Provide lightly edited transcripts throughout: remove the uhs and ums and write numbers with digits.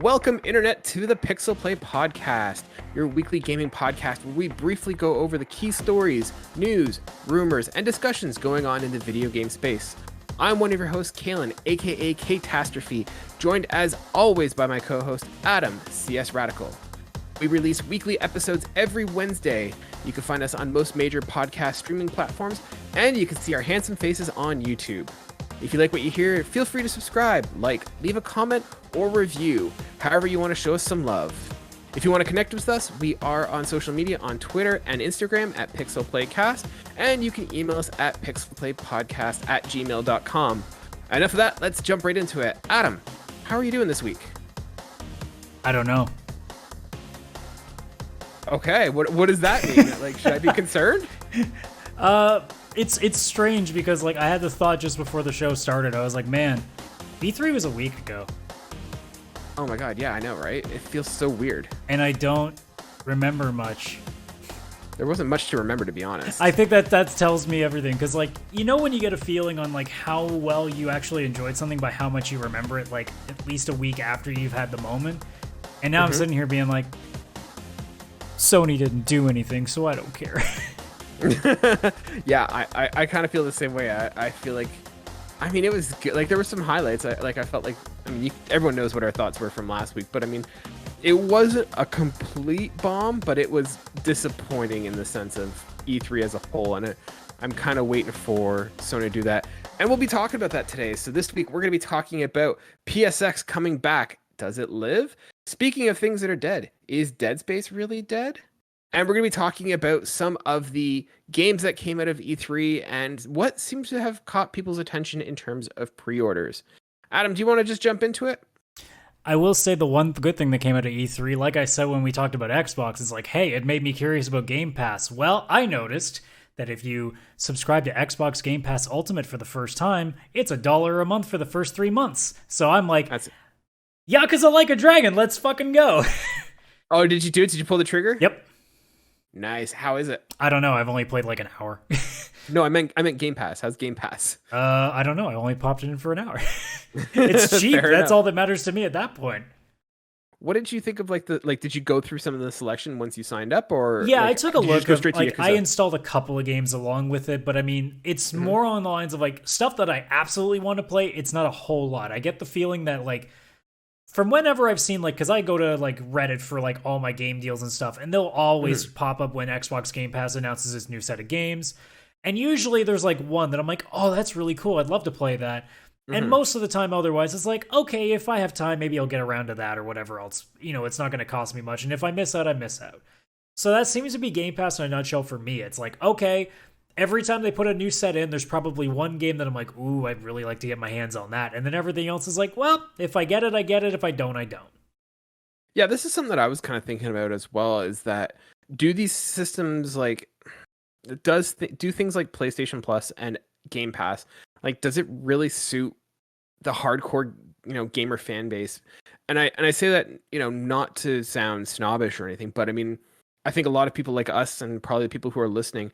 Welcome, Internet, to the Pixel Play Podcast, your weekly gaming podcast where we briefly go over the key stories, news, rumors, and discussions going on in the video game space. I'm one of your hosts, Kaylan, aka Ktastrophy, joined as always by my co-host, Adam, CSRadical. We release weekly episodes every Wednesday. You can find us on most major podcast streaming platforms, and you can see our handsome faces on YouTube. If you like what you hear, feel free to subscribe, like, leave a comment, or review, however you want to show us some love. If you want to connect with us, we are on social media on Twitter and Instagram at PixelPlayCast, and you can email us at pixelplaypodcast@gmail.com. Enough of that, let's jump right into it. Adam, how are you doing this week? I don't know. Okay, what does that mean? Like, should I be concerned? It's strange because like I had the thought just before the show started. I was like, man, E3 was a week ago. Oh my god, yeah, I know, right? It feels so weird. And I don't remember much. There wasn't much to remember, to be honest. I think that tells me everything, because like, you know when you get a feeling on like how well you actually enjoyed something by how much you remember it, like at least a week after you've had the moment? And now I'm sitting here being like, Sony didn't do anything, so I don't care. Yeah, I kind of feel the same way. I feel like, I mean, it was good. Like, there were some highlights. I felt like, I mean, everyone knows what our thoughts were from last week, but I mean, it wasn't a complete bomb, but it was disappointing in the sense of E3 as a whole, and I'm kind of waiting for Sony to do that. And we'll be talking about that today. So this week, we're going to be talking about PSX coming back. Does it live? Speaking of things that are dead, is Dead Space really dead? And we're going to be talking about some of the games that came out of E3 and what seems to have caught people's attention in terms of pre-orders. Adam, do you want to just jump into it? I will say the one good thing that came out of E3, like I said when we talked about Xbox, is like, hey, it made me curious about Game Pass. Well, I noticed that if you subscribe to Xbox Game Pass Ultimate for the first time, it's $1 a month for the first 3 months. So I'm like, Yakuza Like a Dragon, let's fucking go. Oh, did you do it? Did you pull the trigger? Yep. Nice. How is it? I don't know. I've only played like an hour. No, I meant Game Pass. How's Game Pass? I don't know. I only popped it in for an hour. It's cheap. That's all that matters to me at that point. What did you think of did you go through some of the selection once you signed up, or? Yeah, like, I took a look. I Yakuza? installed a couple of games along with it, but I mean, it's more on the lines of like stuff that I absolutely want to play. It's not a whole lot. I get the feeling that like, from whenever I've seen, like, because I go to, like, Reddit for, like, all my game deals and stuff, and they'll always pop up when Xbox Game Pass announces its new set of games. And usually there's, like, one that I'm like, oh, that's really cool. I'd love to play that. And most of the time, otherwise, it's like, okay, if I have time, maybe I'll get around to that or whatever else. You know, it's not going to cost me much. And if I miss out, I miss out. So that seems to be Game Pass in a nutshell for me. It's like, okay, every time they put a new set in, there's probably one game that I'm like, ooh, I'd really like to get my hands on that. And then everything else is like, well, if I get it, I get it. If I don't, I don't. Yeah, this is something that I was kind of thinking about as well, is that do these systems like, do things like PlayStation Plus and Game Pass, like, does it really suit the hardcore, gamer fan base? And I say that, not to sound snobbish or anything, but I mean, I think a lot of people like us and probably the people who are listening,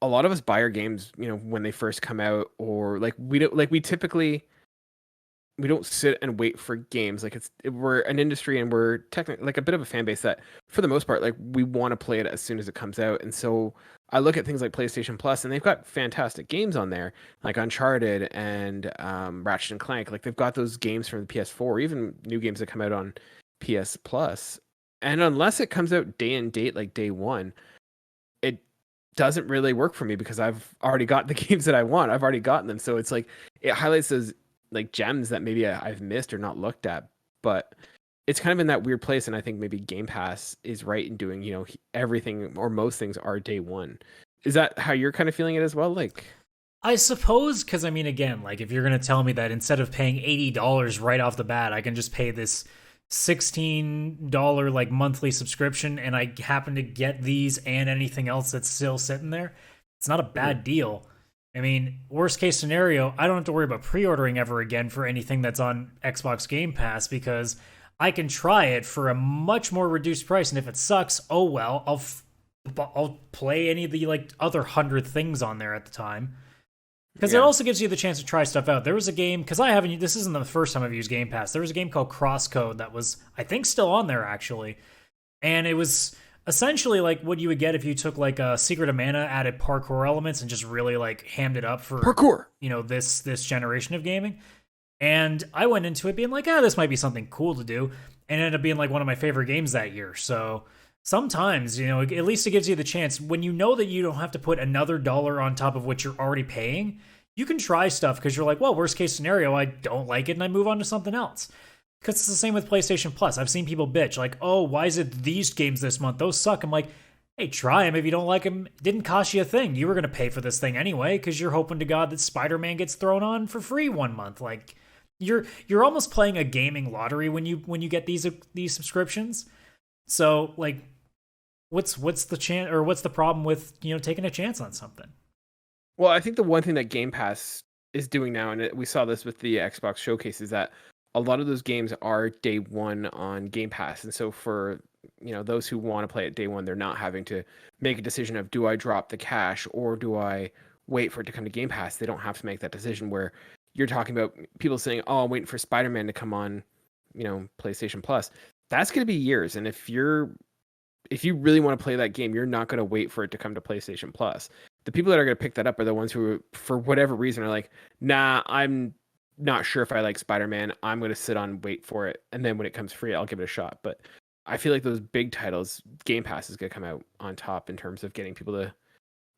a lot of us buy our games, when they first come out, or like we don't sit and wait for games. Like we're an industry and we're technically like a bit of a fan base that for the most part, like we want to play it as soon as it comes out. And so I look at things like PlayStation Plus and they've got fantastic games on there, like Uncharted and Ratchet and Clank. Like they've got those games from the PS4, even new games that come out on PS Plus. And unless it comes out day and date, like day one, it doesn't really work for me because I've already got the games that I want. I've already gotten them. So it's like, it highlights those like gems that maybe I've missed or not looked at, but it's kind of in that weird place. And I think maybe Game Pass is right in doing, everything or most things are day one. Is that how you're kind of feeling it as well? Like, I suppose, because I mean, again, like if you're going to tell me that instead of paying $80 right off the bat, I can just pay this $16 like monthly subscription and I happen to get these and anything else that's still sitting there, it's not a bad deal. I mean, worst case scenario, I don't have to worry about pre-ordering ever again for anything that's on Xbox Game Pass because I can try it for a much more reduced price, and if it sucks, oh well, I'll play any of the like other 100 things on there at the time. Because it also gives you the chance to try stuff out. There was a game, because this isn't the first time I've used Game Pass. There was a game called Crosscode that was, I think, still on there, actually. And it was essentially like what you would get if you took like a Secret of Mana, added parkour elements, and just really like hammed it up for parkour. This generation of gaming. And I went into it being like, this might be something cool to do. And it ended up being like one of my favorite games that year. So sometimes, at least it gives you the chance when you know that you don't have to put another dollar on top of what you're already paying. You can try stuff because you're like, well, worst case scenario, I don't like it and I move on to something else. Because it's the same with PlayStation Plus. I've seen people bitch like, oh, why is it these games this month? Those suck. I'm like, hey, try them if you don't like them. It didn't cost you a thing. You were going to pay for this thing anyway because you're hoping to God that Spider-Man gets thrown on for free 1 month. Like, you're almost playing a gaming lottery when you get these subscriptions. So like, what's the chance or what's the problem with taking a chance on something? Well, I think the one thing that Game Pass is doing now, and we saw this with the Xbox showcase, is that a lot of those games are day one on Game Pass, and so for those who want to play it day one, they're not having to make a decision of, do I drop the cash or do I wait for it to come to Game Pass? They don't have to make that decision. Where you're talking about people saying, oh, I'm waiting for Spider-Man to come on, PlayStation Plus. That's going to be years. And if you really want to play that game, you're not going to wait for it to come to PlayStation Plus. The people that are going to pick that up are the ones who, for whatever reason, are like, nah, I'm not sure if I like Spider-Man. I'm going to sit on and wait for it. And then when it comes free, I'll give it a shot. But I feel like those big titles, Game Pass is going to come out on top in terms of getting people to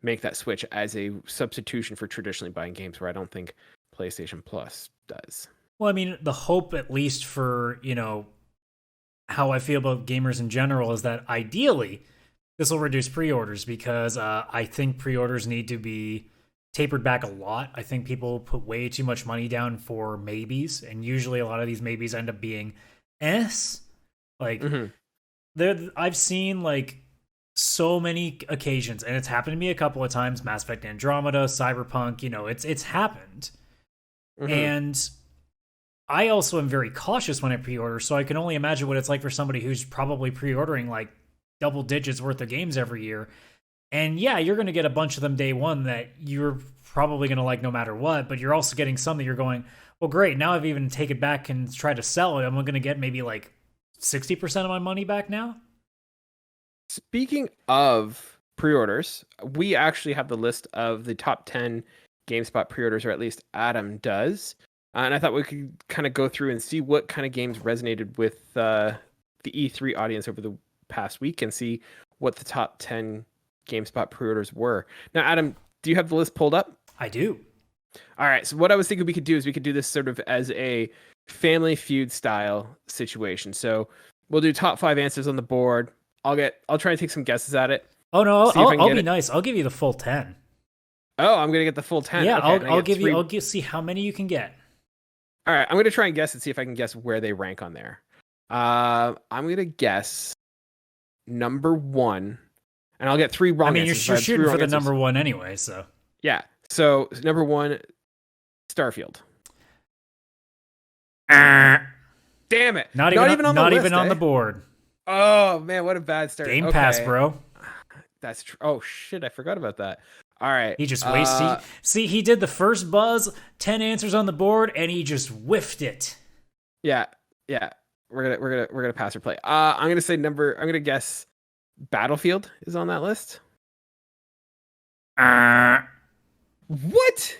make that switch as a substitution for traditionally buying games, where I don't think PlayStation Plus does. Well, I mean, the hope, at least for, how I feel about gamers in general, is that ideally this will reduce pre-orders, because I think pre-orders need to be tapered back a lot. I think people put way too much money down for maybes, and usually a lot of these maybes end up being like I've seen like so many occasions, and it's happened to me a couple of times. Mass Effect Andromeda, Cyberpunk, it's happened. And I also am very cautious when I pre-order, so I can only imagine what it's like for somebody who's probably pre-ordering like double digits worth of games every year. And yeah, you're going to get a bunch of them day one that you're probably going to like no matter what, but you're also getting some that you're going, well, great, now I've even taken it back and tried to sell it. I'm going to get maybe like 60% of my money back now. Speaking of pre-orders, we actually have the list of the top 10 GameSpot pre-orders, or at least Adam does. And I thought we could kind of go through and see what kind of games resonated with the E3 audience over the past week, and see what the top 10 GameSpot pre-orders were. Now, Adam, do you have the list pulled up? I do. All right. So what I was thinking we could do is we could do this sort of as a Family Feud style situation. So we'll do top 5 answers on the board. I'll try and take some guesses at it. Oh no, I'll be nice. I'll give you the full 10. Oh, I'm gonna get the full 10. Yeah, okay, I'll see how many you can get. All right, I'm gonna try and guess and see if I can guess where they rank on there. I'm gonna guess number 1, and I'll get 3 wrong. I mean, answers, you're shooting for the number 1 anyway, so yeah. So number 1, Starfield. Damn it! Not even on the board. Oh man, what a bad start. Game Pass, bro. That's true. Oh shit, I forgot about that. All right. He just wasted. He did the first buzz, 10 answers on the board, and he just whiffed it. Yeah. We're gonna pass or play. I'm gonna guess Battlefield is on that list. What?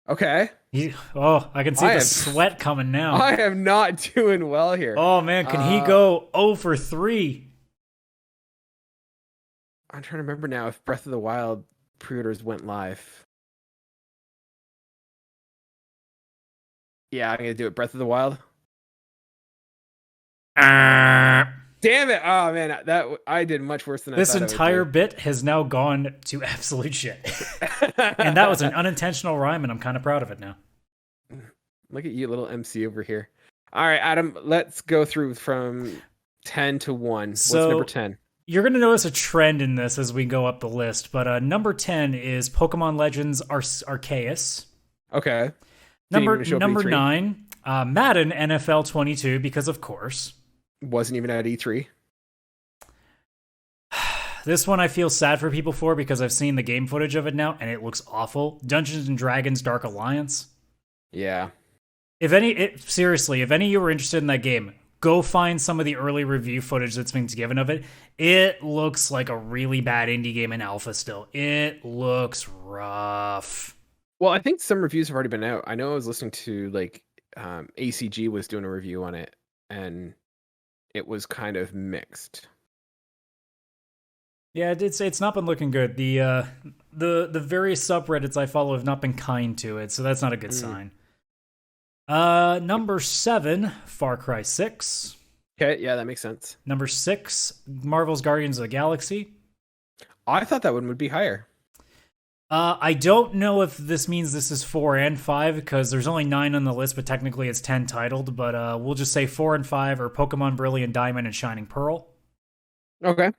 Okay. I can see the sweat coming now. I am not doing well here. Oh man, can he go 0 for 3? I'm trying to remember now if Breath of the Wild pre-orders went live. Yeah, I'm gonna do it. Breath of the Wild. Damn it! Oh man, that I did much worse than I thought. This entire bit has now gone to absolute shit, and that was an unintentional rhyme, and I'm kind of proud of it now. Look at you, little MC over here. All right, Adam, let's go through from 10 to 1. So, what's number 10? You're going to notice a trend in this as we go up the list, but number 10 is Pokemon Legends Arceus. Okay. Number 9, Madden NFL 22, because of course. Wasn't even at E3. This one I feel sad for people for because I've seen the game footage of it now and it looks awful. Dungeons and Dragons Dark Alliance. Yeah. Seriously, if any of you were interested in that game, go find some of the early review footage that's been given of it. It looks like a really bad indie game in alpha still. It looks rough. Well, I think some reviews have already been out. I know I was listening to like ACG was doing a review on it, and it was kind of mixed. Yeah, it's not been looking good. The various subreddits I follow have not been kind to it, so that's not a good sign. Number 7, Far Cry 6. Okay, yeah, that makes sense. Number 6, Marvel's Guardians of the Galaxy. I thought that one would be higher. I don't know if this means this is 4 and 5 because there's only 9 on the list, but technically it's 10 titled. But we'll just say 4 and 5 are Pokemon Brilliant Diamond and Shining Pearl. Okay.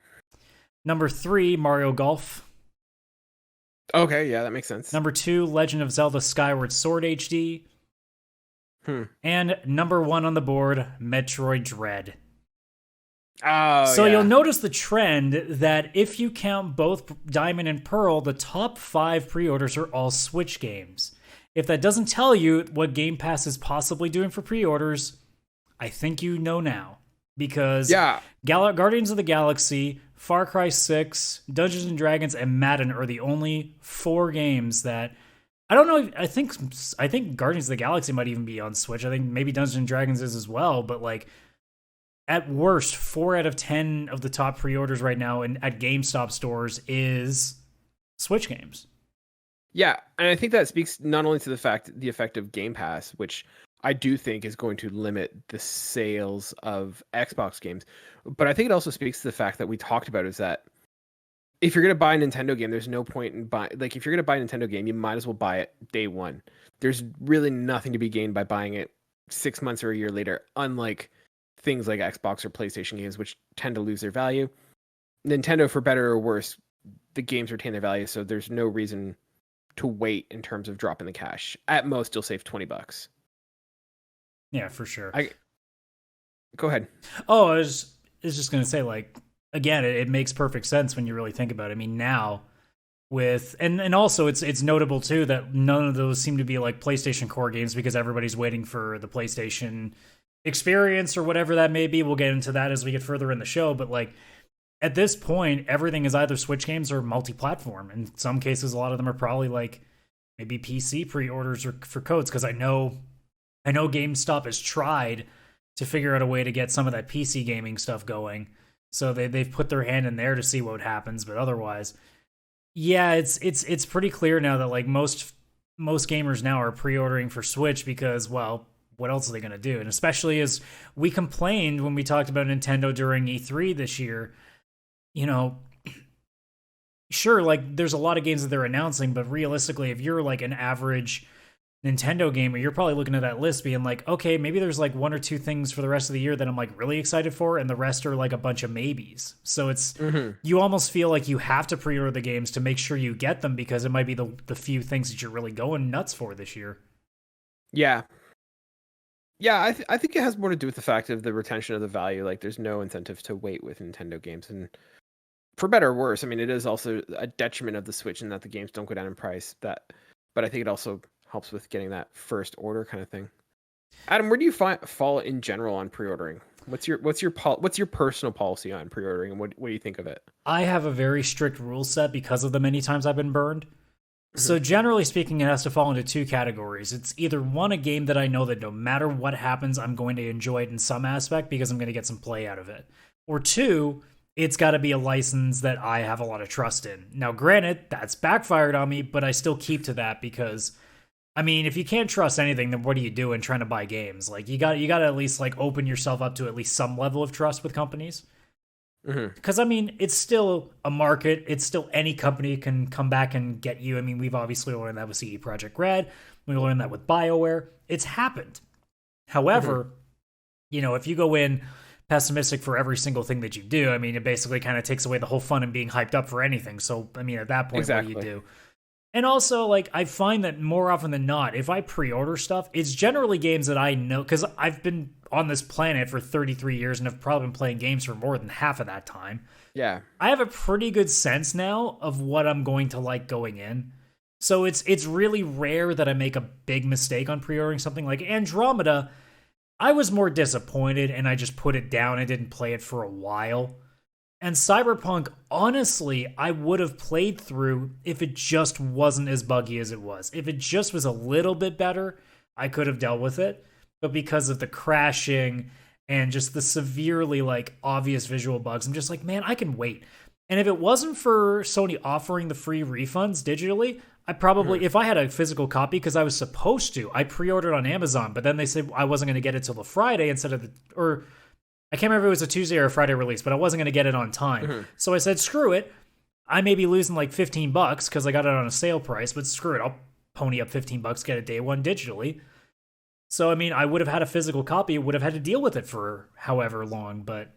Number 3, Mario Golf. Okay, yeah, that makes sense. Number 2, Legend of Zelda Skyward Sword HD. And number 1 on the board, Metroid Dread. Oh, so you'll notice the trend that if you count both Diamond and Pearl, the top 5 pre-orders are all Switch games. If that doesn't tell you what Game Pass is possibly doing for pre-orders, I think you know now. Because Guardians of the Galaxy, Far Cry 6, Dungeons and Dragons, and Madden are the only 4 games that... I don't know. I think Guardians of the Galaxy might even be on Switch. I think maybe Dungeons and Dragons is as well. But like, at worst, 4 out of 10 of the top pre-orders right now at GameStop stores is Switch games. Yeah, and I think that speaks not only to the effect of Game Pass, which I do think is going to limit the sales of Xbox games, but I think it also speaks to the fact that we talked about is that if you're going to buy a Nintendo game, there's no point in buying... Like, if you're going to buy a Nintendo game, you might as well buy it day one. There's really nothing to be gained by buying it 6 months or a year later, unlike things like Xbox or PlayStation games, which tend to lose their value. Nintendo, for better or worse, the games retain their value, so there's no reason to wait in terms of dropping the cash. At most, you'll save $20. Yeah, for sure. Go ahead. Oh, I was just going to say, like... Again, it makes perfect sense when you really think about it. I mean, now with and also it's notable too that none of those seem to be like PlayStation core games because everybody's waiting for the PlayStation experience or whatever that may be. We'll get into that as we get further in the show, but like at this point, everything is either Switch games or multi-platform. In some cases, a lot of them are probably like maybe PC pre-orders or for codes because I know GameStop has tried to figure out a way to get some of that PC gaming stuff going. So they've put their hand in there to see what happens, but otherwise, yeah, it's pretty clear now that like most gamers now are pre-ordering for Switch because, well, what else are they going to do? And especially as we complained when we talked about Nintendo during E3 this year, you know, sure, like there's a lot of games that they're announcing, but realistically, if you're like an average Nintendo gamer, you're probably looking at that list being like, okay, maybe there's like 1 or 2 things for the rest of the year that I'm like really excited for, and the rest are like a bunch of maybes. So it's you almost feel like you have to pre-order the games to make sure you get them because it might be the few things that you're really going nuts for this year. Yeah. Yeah, I think it has more to do with the fact of the retention of the value. Like, there's no incentive to wait with Nintendo games, and for better or worse, I mean, it is also a detriment of the Switch in that the games don't go down in price. But I think it also helps with getting that first order kind of thing. Adam, where do you fall in general on pre-ordering? What's your personal policy on pre-ordering, and what do you think of it? I have a very strict rule set because of the many times I've been burned. So generally speaking, it has to fall into 2 categories. It's either one, a game that I know that no matter what happens, I'm going to enjoy it in some aspect because I'm going to get some play out of it. Or 2, it's got to be a license that I have a lot of trust in. Now, granted, that's backfired on me, but I still keep to that because, I mean, if you can't trust anything, then what are you doing trying to buy games? Like, you got to at least like open yourself up to at least some level of trust with companies. Because, I mean, it's still a market. It's still any company can come back and get you. I mean, we've obviously learned that with CD Projekt Red. We learned that with BioWare. It's happened. However, you know, if you go in pessimistic for every single thing that you do, I mean, it basically kind of takes away the whole fun and being hyped up for anything. So, I mean, at that point, what do you do? And also, like, I find that more often than not, if I pre-order stuff, it's generally games that I know, because I've been on this planet for 33 years and have probably been playing games for more than half of that time. Yeah. I have a pretty good sense now of what I'm going to like going in. So it's really rare that I make a big mistake on pre-ordering something like Andromeda. I was more disappointed and I just put it down and didn't play it for a while. And Cyberpunk, honestly, I would have played through if it just wasn't as buggy as it was. If it just was a little bit better, I could have dealt with it. But because of the crashing and just the severely like obvious visual bugs, I'm just like, man, I can wait. And if it wasn't for Sony offering the free refunds digitally, I probably, if I had a physical copy, because I was supposed to, I pre-ordered on Amazon, but then they said I wasn't going to get it till the Friday instead of the, or I can't remember if it was a Tuesday or a Friday release, but I wasn't going to get it on time. So I said, screw it. I may be losing like $15 because I got it on a sale price, but screw it. I'll pony up $15, get it day one digitally. So, I mean, I would have had a physical copy, would have had to deal with it for however long, but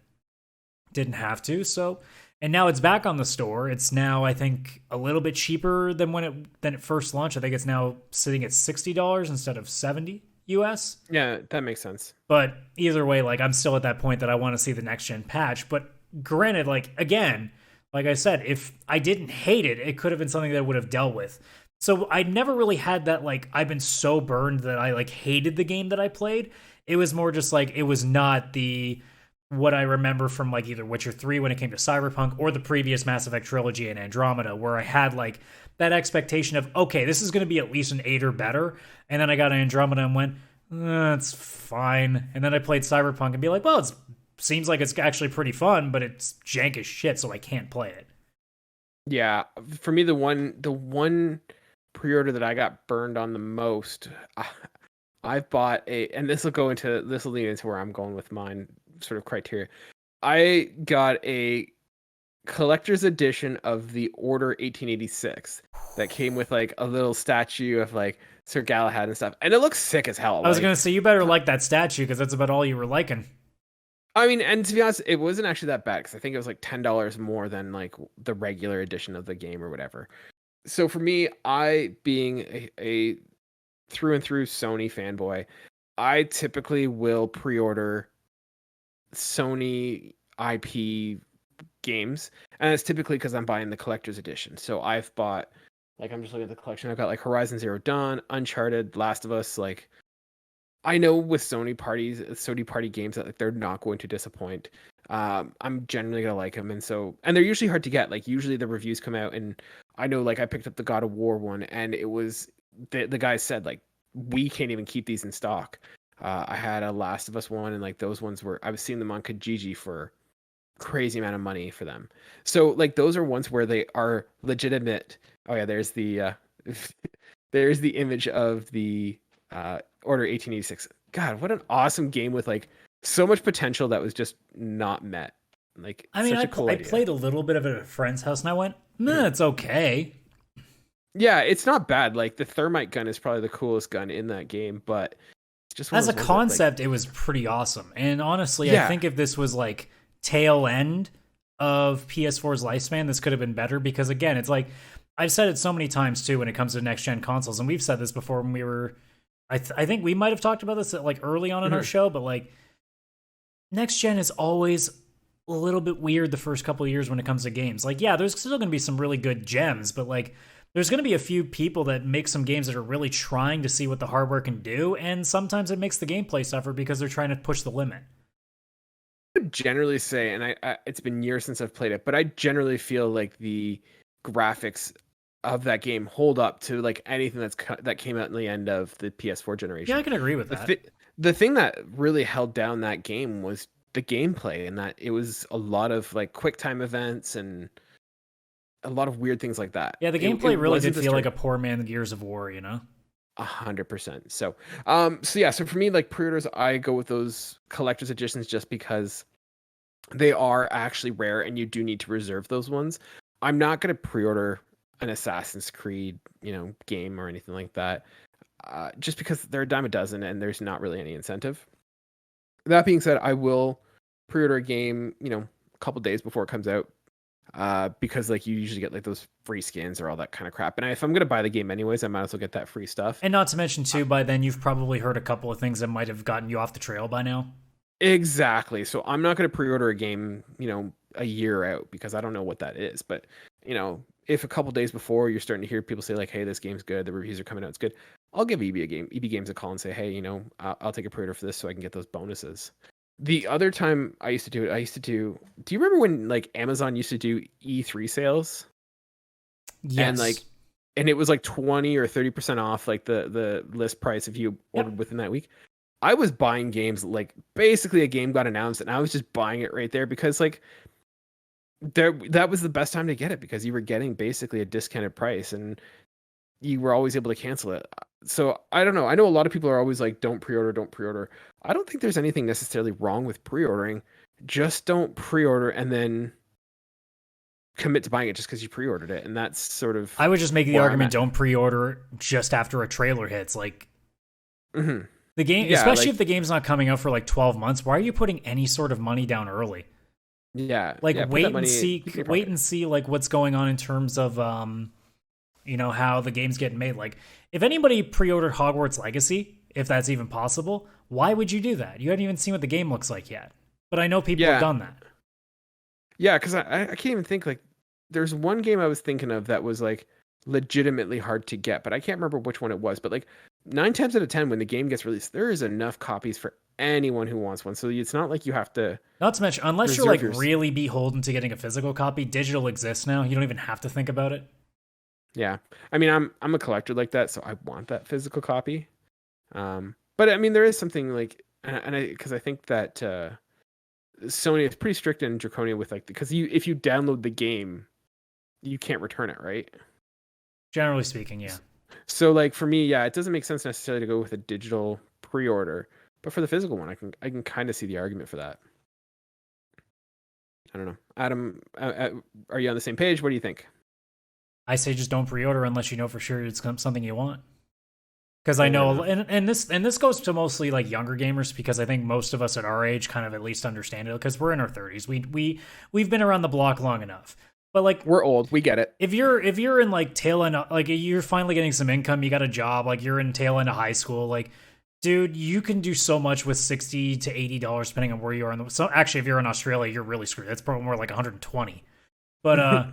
didn't have to. So, and now it's back on the store. It's now, I think, a little bit cheaper than when it first launched. I think it's now sitting at $60 instead of $70 US. Yeah, that makes sense. But either way, like, I'm still at that point that I want to see the next gen patch. But granted, like, again, like I said, if I didn't hate it, it could have been something that I would have dealt with. So I never really had that, like, I've been so burned that I, like, hated the game that I played. It was more just, like, it was not what I remember from, like, either Witcher 3 when it came to Cyberpunk or the previous Mass Effect trilogy and Andromeda, where I had, like, that expectation of, okay, this is going to be at least an 8 or better. And then I got Andromeda and went, it's fine. And then I played Cyberpunk and be like, well, it seems like it's actually pretty fun, but it's jank as shit, so I can't play it. Yeah, for me, the one pre-order that I got burned on the most, I've bought and this will lead into where I'm going with mine sort of criteria. I got a collector's edition of the Order 1886 that came with like a little statue of like Sir Galahad and stuff, and it looks sick as hell. I was gonna say, you better like that statue because that's about all you were liking. I mean, and to be honest, it wasn't actually that bad because I think it was like $10 more than like the regular edition of the game or whatever. So for me, I being a through and through Sony fanboy, I typically will pre-order Sony IP games, and it's typically because I'm buying the collector's edition. So I've bought, like, I'm just looking at the collection. I've got like Horizon Zero Dawn, Uncharted, Last of Us. Like, I know with Sony party games that like they're not going to disappoint. I'm generally gonna like them, and they're usually hard to get. Like usually the reviews come out, and I know like I picked up the God of War one, and it was the guy said like we can't even keep these in stock. I had a Last of Us one, and like those ones I was seeing them on Kijiji for crazy amount of money for them. So like those are ones where they are legitimate. Oh yeah, there's the there's the image of the Order 1886. God, what an awesome game with like so much potential that was just not met. Like, I mean, such a cool I idea. played a little bit of it at a friend's house, and I went, nah, it's okay. Yeah, it's not bad. Like the thermite gun is probably the coolest gun in that game, but it's just as a concept, it was pretty awesome. And honestly, I think if this was like tail end of PS4's lifespan, this could have been better because again, it's like I've said it so many times too when it comes to next gen consoles, and we've said this before when we were. I think we might have talked about this like early on in our show, but like next gen is always a little bit weird the first couple of years when it comes to games. Like, yeah, there's still going to be some really good gems, but like there's going to be a few people that make some games that are really trying to see what the hardware can do, and sometimes it makes the gameplay suffer because they're trying to push the limit. I would generally say, and I it's been years since I've played it, but I generally feel like the graphics of that game hold up to like anything that came out in the end of the PS4 generation. Yeah, I can agree with that. The thing that really held down that game was the gameplay, and that it was a lot of like quick time events and a lot of weird things like that. Yeah, the gameplay really did feel like a poor man Gears of War, you know? 100%. So for me, like pre-orders, I go with those collector's editions just because they are actually rare and you do need to reserve those ones. I'm not going to pre-order an Assassin's Creed, game or anything like that, just because they're a dime a dozen and there's not really any incentive. That being said, I will pre-order a game, a couple days before it comes out, because like you usually get like those free skins or all that kind of crap. And if I'm going to buy the game anyways, I might as well get that free stuff. And not to mention too, by then you've probably heard a couple of things that might have gotten you off the trail by now. Exactly. So I'm not going to pre-order a game, a year out because I don't know what that is. But if a couple days before you're starting to hear people say like, "Hey, this game's good. The reviews are coming out. It's good." I'll give EB Games a call and say, "Hey, I'll take a pre-order for this so I can get those bonuses." The other time I used to do it, do you remember when like Amazon used to do E3 sales? Yes. And it was like 20 or 30% off like the list price if you ordered within that week. I was buying games like basically a game got announced and I was just buying it right there because like that was the best time to get it because you were getting basically a discounted price and you were always able to cancel it. So I don't know. I know a lot of people are always like, don't pre-order, don't pre-order. I don't think there's anything necessarily wrong with pre-ordering. Just don't pre-order and then commit to buying it just because you pre-ordered it. And that's sort of I would just make the argument, don't pre-order just after a trailer hits. Like the game, especially if the game's not coming out for like 12 months, why are you putting any sort of money down early? Yeah. Like wait and see like what's going on in terms of how the game's getting made. Like if anybody pre-ordered Hogwarts Legacy, if that's even possible, why would you do that? You haven't even seen what the game looks like yet. But I know people have done that. Yeah, because I can't even think like there's one game I was thinking of that was like legitimately hard to get, but I can't remember which one it was. But like 9 times out of 10, when the game gets released, there is enough copies for anyone who wants one. So it's not like you have to. Not to mention, unless you're like really beholden to getting a physical copy, digital exists now. You don't even have to think about it. Yeah, I mean, I'm a collector like that, so I want that physical copy. But I mean, there is something like, because I think that Sony is pretty strict and draconian with like, because if you download the game, you can't return it, right? Generally speaking, yeah. So like for me, yeah, it doesn't make sense necessarily to go with a digital pre-order, but for the physical one, I can kind of see the argument for that. I don't know, Adam, are you on the same page? What do you think? I say just don't pre-order unless you know for sure it's something you want. Because I know, and this goes to mostly like younger gamers, because I think most of us at our age kind of at least understand it because we're in our 30s. We've been around the block long enough. But like we're old, we get it. If you're in like tail end, like you're finally getting some income, you got a job, like you're in tail end of high school, like dude, you can do so much with $60 to $80 depending on where you are. So actually, if you're in Australia, you're really screwed. That's probably more like 120. But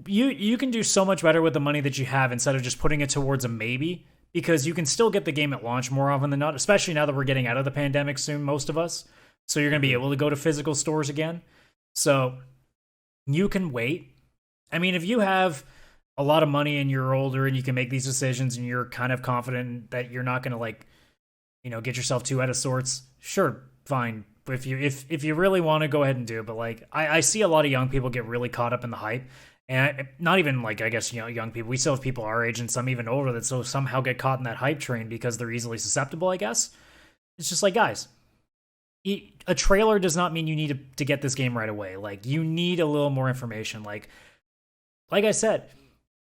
you can do so much better with the money that you have instead of just putting it towards a maybe, because you can still get the game at launch more often than not, especially now that we're getting out of the pandemic soon, most of us. So you're going to be able to go to physical stores again. So you can wait. I mean, if you have a lot of money and you're older and you can make these decisions and you're kind of confident that you're not going to like, get yourself too out of sorts, sure, fine. If you really want to, go ahead and do it. But like, I see a lot of young people get really caught up in the hype. And not even like, I guess, young people. We still have people our age and some even older that so somehow get caught in that hype train because they're easily susceptible, I guess. It's just like, guys, a trailer does not mean you need to get this game right away. Like, you need a little more information. Like I said,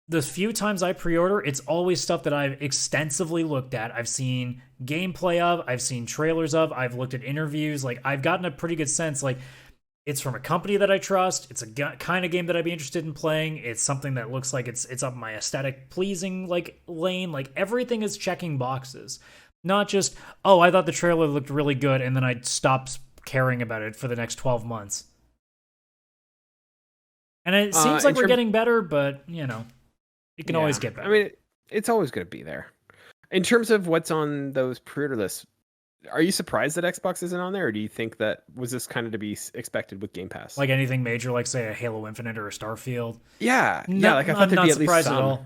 the few times I pre-order, it's always stuff that I've extensively looked at. I've seen gameplay of, I've seen trailers of, I've looked at interviews. Like, I've gotten a pretty good sense. Like, it's from a company that I trust. It's a kind of game that I'd be interested in playing. It's something that looks like it's up my aesthetic pleasing like lane. Like everything is checking boxes, not just, oh, I thought the trailer looked really good and then I'd stop caring about it for the next 12 months. And it seems like we're getting better, but it can always get better. I mean, it's always going to be there. In terms of what's on those pre-order lists, are you surprised that Xbox isn't on there, or do you think that was this kind of to be expected with Game Pass? Like anything major, like say a Halo Infinite or a Starfield? Yeah, like I thought there'd be at least some. At all.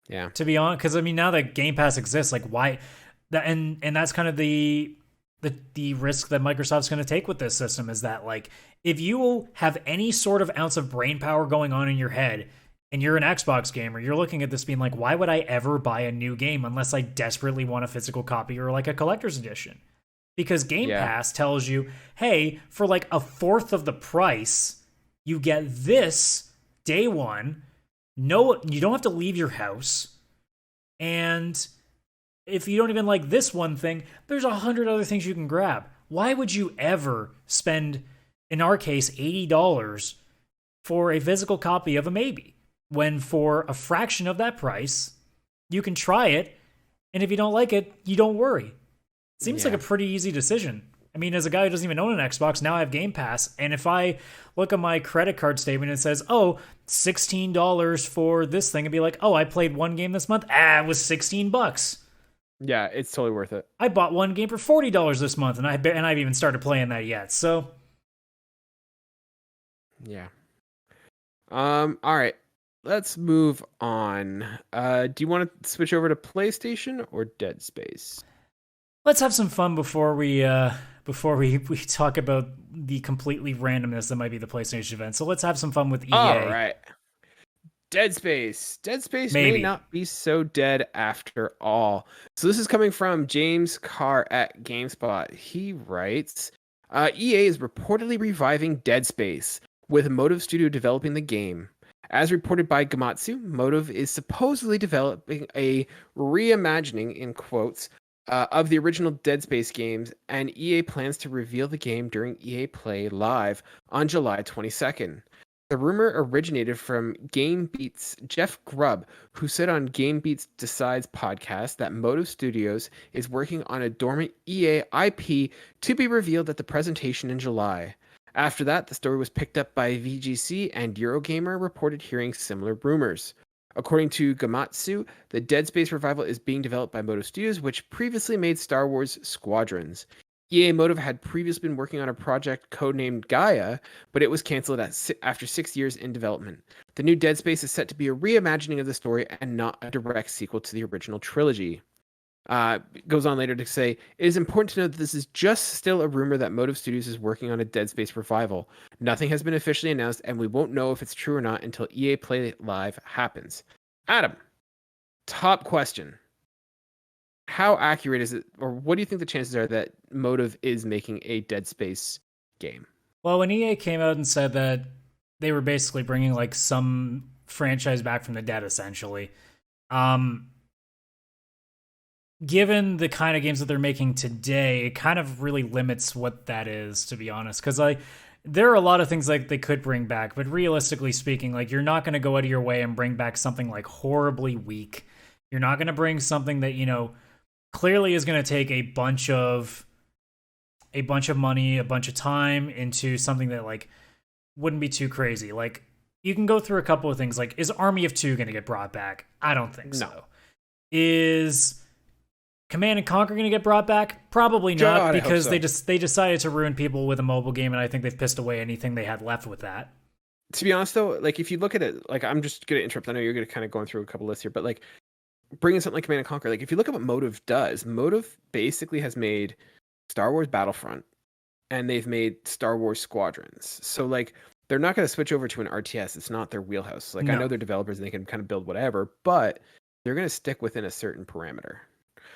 Yeah, to be honest, because I mean, now that Game Pass exists, like why? And that's kind of the risk that Microsoft's going to take with this system is that like if you have any sort of ounce of brain power going on in your head, and you're an Xbox gamer, you're looking at this being like, why would I ever buy a new game unless I desperately want a physical copy or like a collector's edition? Because Game Pass tells you, hey, for like a fourth of the price, you get this day one. No, you don't have to leave your house. And if you don't even like this one thing, there's 100 other things you can grab. Why would you ever spend, in our case, $80 for a physical copy of a maybe? When for a fraction of that price, you can try it, and if you don't like it, you don't worry. Seems like a pretty easy decision. I mean, as a guy who doesn't even own an Xbox, now I have Game Pass, and if I look at my credit card statement and it says, oh, $16 for this thing, and be like, oh, I played one game this month, it was $16. Yeah, it's totally worth it. I bought one game for $40 this month, and I've even started playing that yet. So, yeah. All right, let's move on. Do you want to switch over to PlayStation or Dead Space? let's have some fun before we talk about the completely randomness that might be the PlayStation event. So let's have some fun with EA. All right. Dead Space. Dead Space may Maybe. not be so dead after all. So this is coming from James Carr at GameSpot. He writes, EA is reportedly reviving Dead Space, with Motive Studio developing the game. As reported by Gamatsu, Motive is supposedly developing a reimagining, in quotes, of the original Dead Space games, and EA plans to reveal the game during EA Play Live on July 22nd. The rumor originated from GameBeat's Jeff Grubb, who said on GameBeat's Decides podcast that Motive Studios is working on a dormant EA IP to be revealed at the presentation in July. After that, the story was picked up by VGC, and Eurogamer reported hearing similar rumors. According to Gamatsu, the Dead Space revival is being developed by Motive Studios, which previously made Star Wars Squadrons. EA Motive had previously been working on a project codenamed Gaia, but it was canceled after 6 years in development. The new Dead Space is set to be a reimagining of the story and not a direct sequel to the original trilogy. Goes on later to say, it is important to note that this is just still a rumor that Motive Studios is working on a Dead Space revival. Nothing has been officially announced, and we won't know if it's true or not until EA Play Live happens. Adam, top question. How accurate is it, or what do you think the chances are that Motive is making a Dead Space game? Well, when EA came out and said that they were basically bringing like some franchise back from the dead, essentially, given the kind of games that they're making today, it kind of really limits what that is, to be honest. Because like, there are a lot of things like they could bring back, but realistically speaking, like you're not going to go out of your way and bring back something like horribly weak. You're not going to bring something that, you know, clearly is going to take a bunch of money, a bunch of time into something that like wouldn't be too crazy. Like you can go through a couple of things. Like, is Army of Two going to get brought back? I don't think so. Is Command and Conquer going to get brought back? Probably not, because they decided to ruin people with a mobile game, and I think they've pissed away anything they had left with that. To be honest, though, like if you look at it, like I'm just going to interrupt. I know you're going to kind of going through a couple lists here, but like bringing something like Command and Conquer, like if you look at what Motive does, Motive basically has made Star Wars Battlefront, and they've made Star Wars Squadrons. So like they're not going to switch over to an RTS. It's not their wheelhouse. Like I know they're developers and they can kind of build whatever, but they're going to stick within a certain parameter.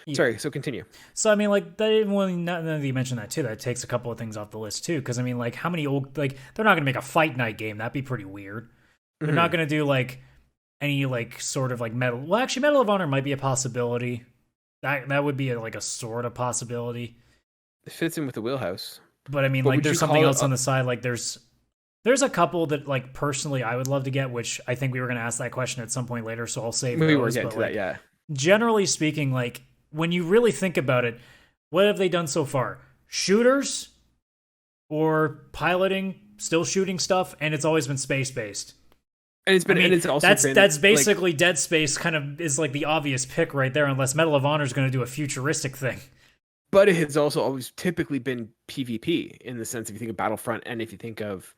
Yeah. Sorry, so continue. So I mean, like, none of you mentioned that too. That takes a couple of things off the list too, because I mean, like, how many old, like, they're not gonna make a Fight Night game. That'd be pretty weird. They're not gonna do like any like sort of like Medal. Well, actually, Medal of Honor might be a possibility. That would be like a sort of possibility. It fits in with the wheelhouse. But I mean, like, there's something else on the side. Like, there's a couple that like personally I would love to get, which I think we were gonna ask that question at some point later, so I'll save. We were getting to that, yeah. Generally speaking, like, when you really think about it, what have they done so far? Shooters or piloting, still shooting stuff, and it's always been space-based. And it's been, and it's also that's basically like, Dead Space kind of is like the obvious pick right there, unless Medal of Honor is going to do a futuristic thing. But it has also always typically been PvP in the sense if you think of Battlefront and if you think of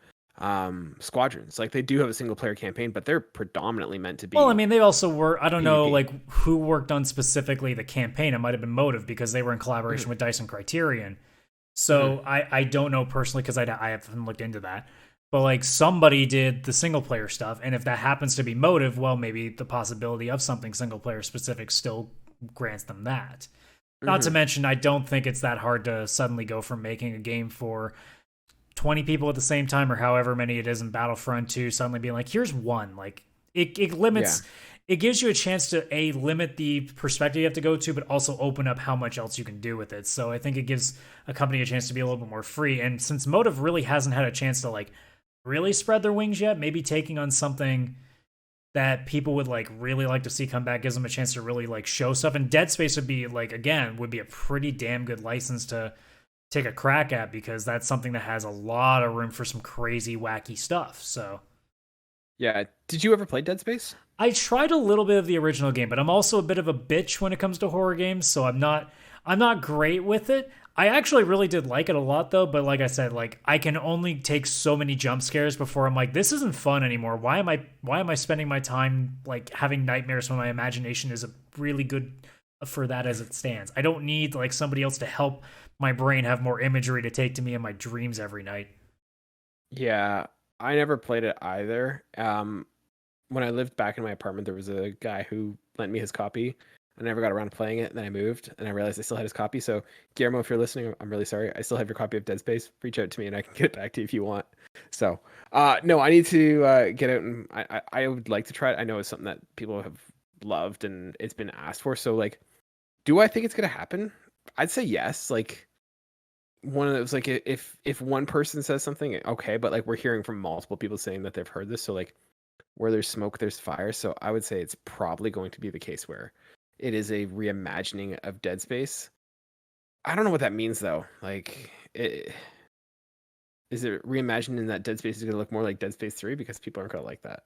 Squadrons, like they do have a single player campaign, but they're predominantly meant to be. Well, I mean, they also were, I don't know, like who worked on specifically the campaign. It might have been Motive because they were in collaboration with Dice and Criterion. So I don't know personally because I haven't looked into that. But like somebody did the single player stuff, and if that happens to be Motive, well, maybe the possibility of something single player specific still grants them that. Not to mention, I don't think it's that hard to suddenly go from making a game for 20 people at the same time, or however many it is in Battlefront, to suddenly being like, here's one. Like it limits, it gives you a chance to limit the perspective you have to go to, but also open up how much else you can do with it. So I think it gives a company a chance to be a little bit more free. And since Motive really hasn't had a chance to like really spread their wings yet, maybe taking on something that people would like really like to see come back gives them a chance to really like show stuff. And Dead Space would be like, again, would be a pretty damn good license to take a crack at, because that's something that has a lot of room for some crazy, wacky stuff. So Yeah. Did you ever play Dead Space? I tried a little bit of the original game, but I'm also a bit of a bitch when it comes to horror games, so I'm not great with it. I actually really did like it a lot though, but like I said, like I can only take so many jump scares before I'm like, this isn't fun anymore. Why am I spending my time like having nightmares when my imagination is a really good for that as it stands? I don't need like somebody else to help my brain have more imagery to take to me in my dreams every night. Yeah, I never played it either. When I lived back in my apartment, there was a guy who lent me his copy. I never got around to playing it, and then I moved, and I realized I still had his copy. So, Guillermo, if you're listening, I'm really sorry. I still have your copy of Dead Space. Reach out to me, and I can get it back to you if you want. So, no, I need to get out, and I would like to try it. I know it's something that people have loved, and it's been asked for. So, like, do I think it's gonna happen? I'd say yes. Like, one of those, like, if one person says something, okay, but like we're hearing from multiple people saying that they've heard this. So, like, where there's smoke, there's fire. So, I would say it's probably going to be the case where it is a reimagining of Dead Space. I don't know what that means though. Like, is it reimagining that Dead Space is going to look more like Dead Space 3 because people aren't going to like that?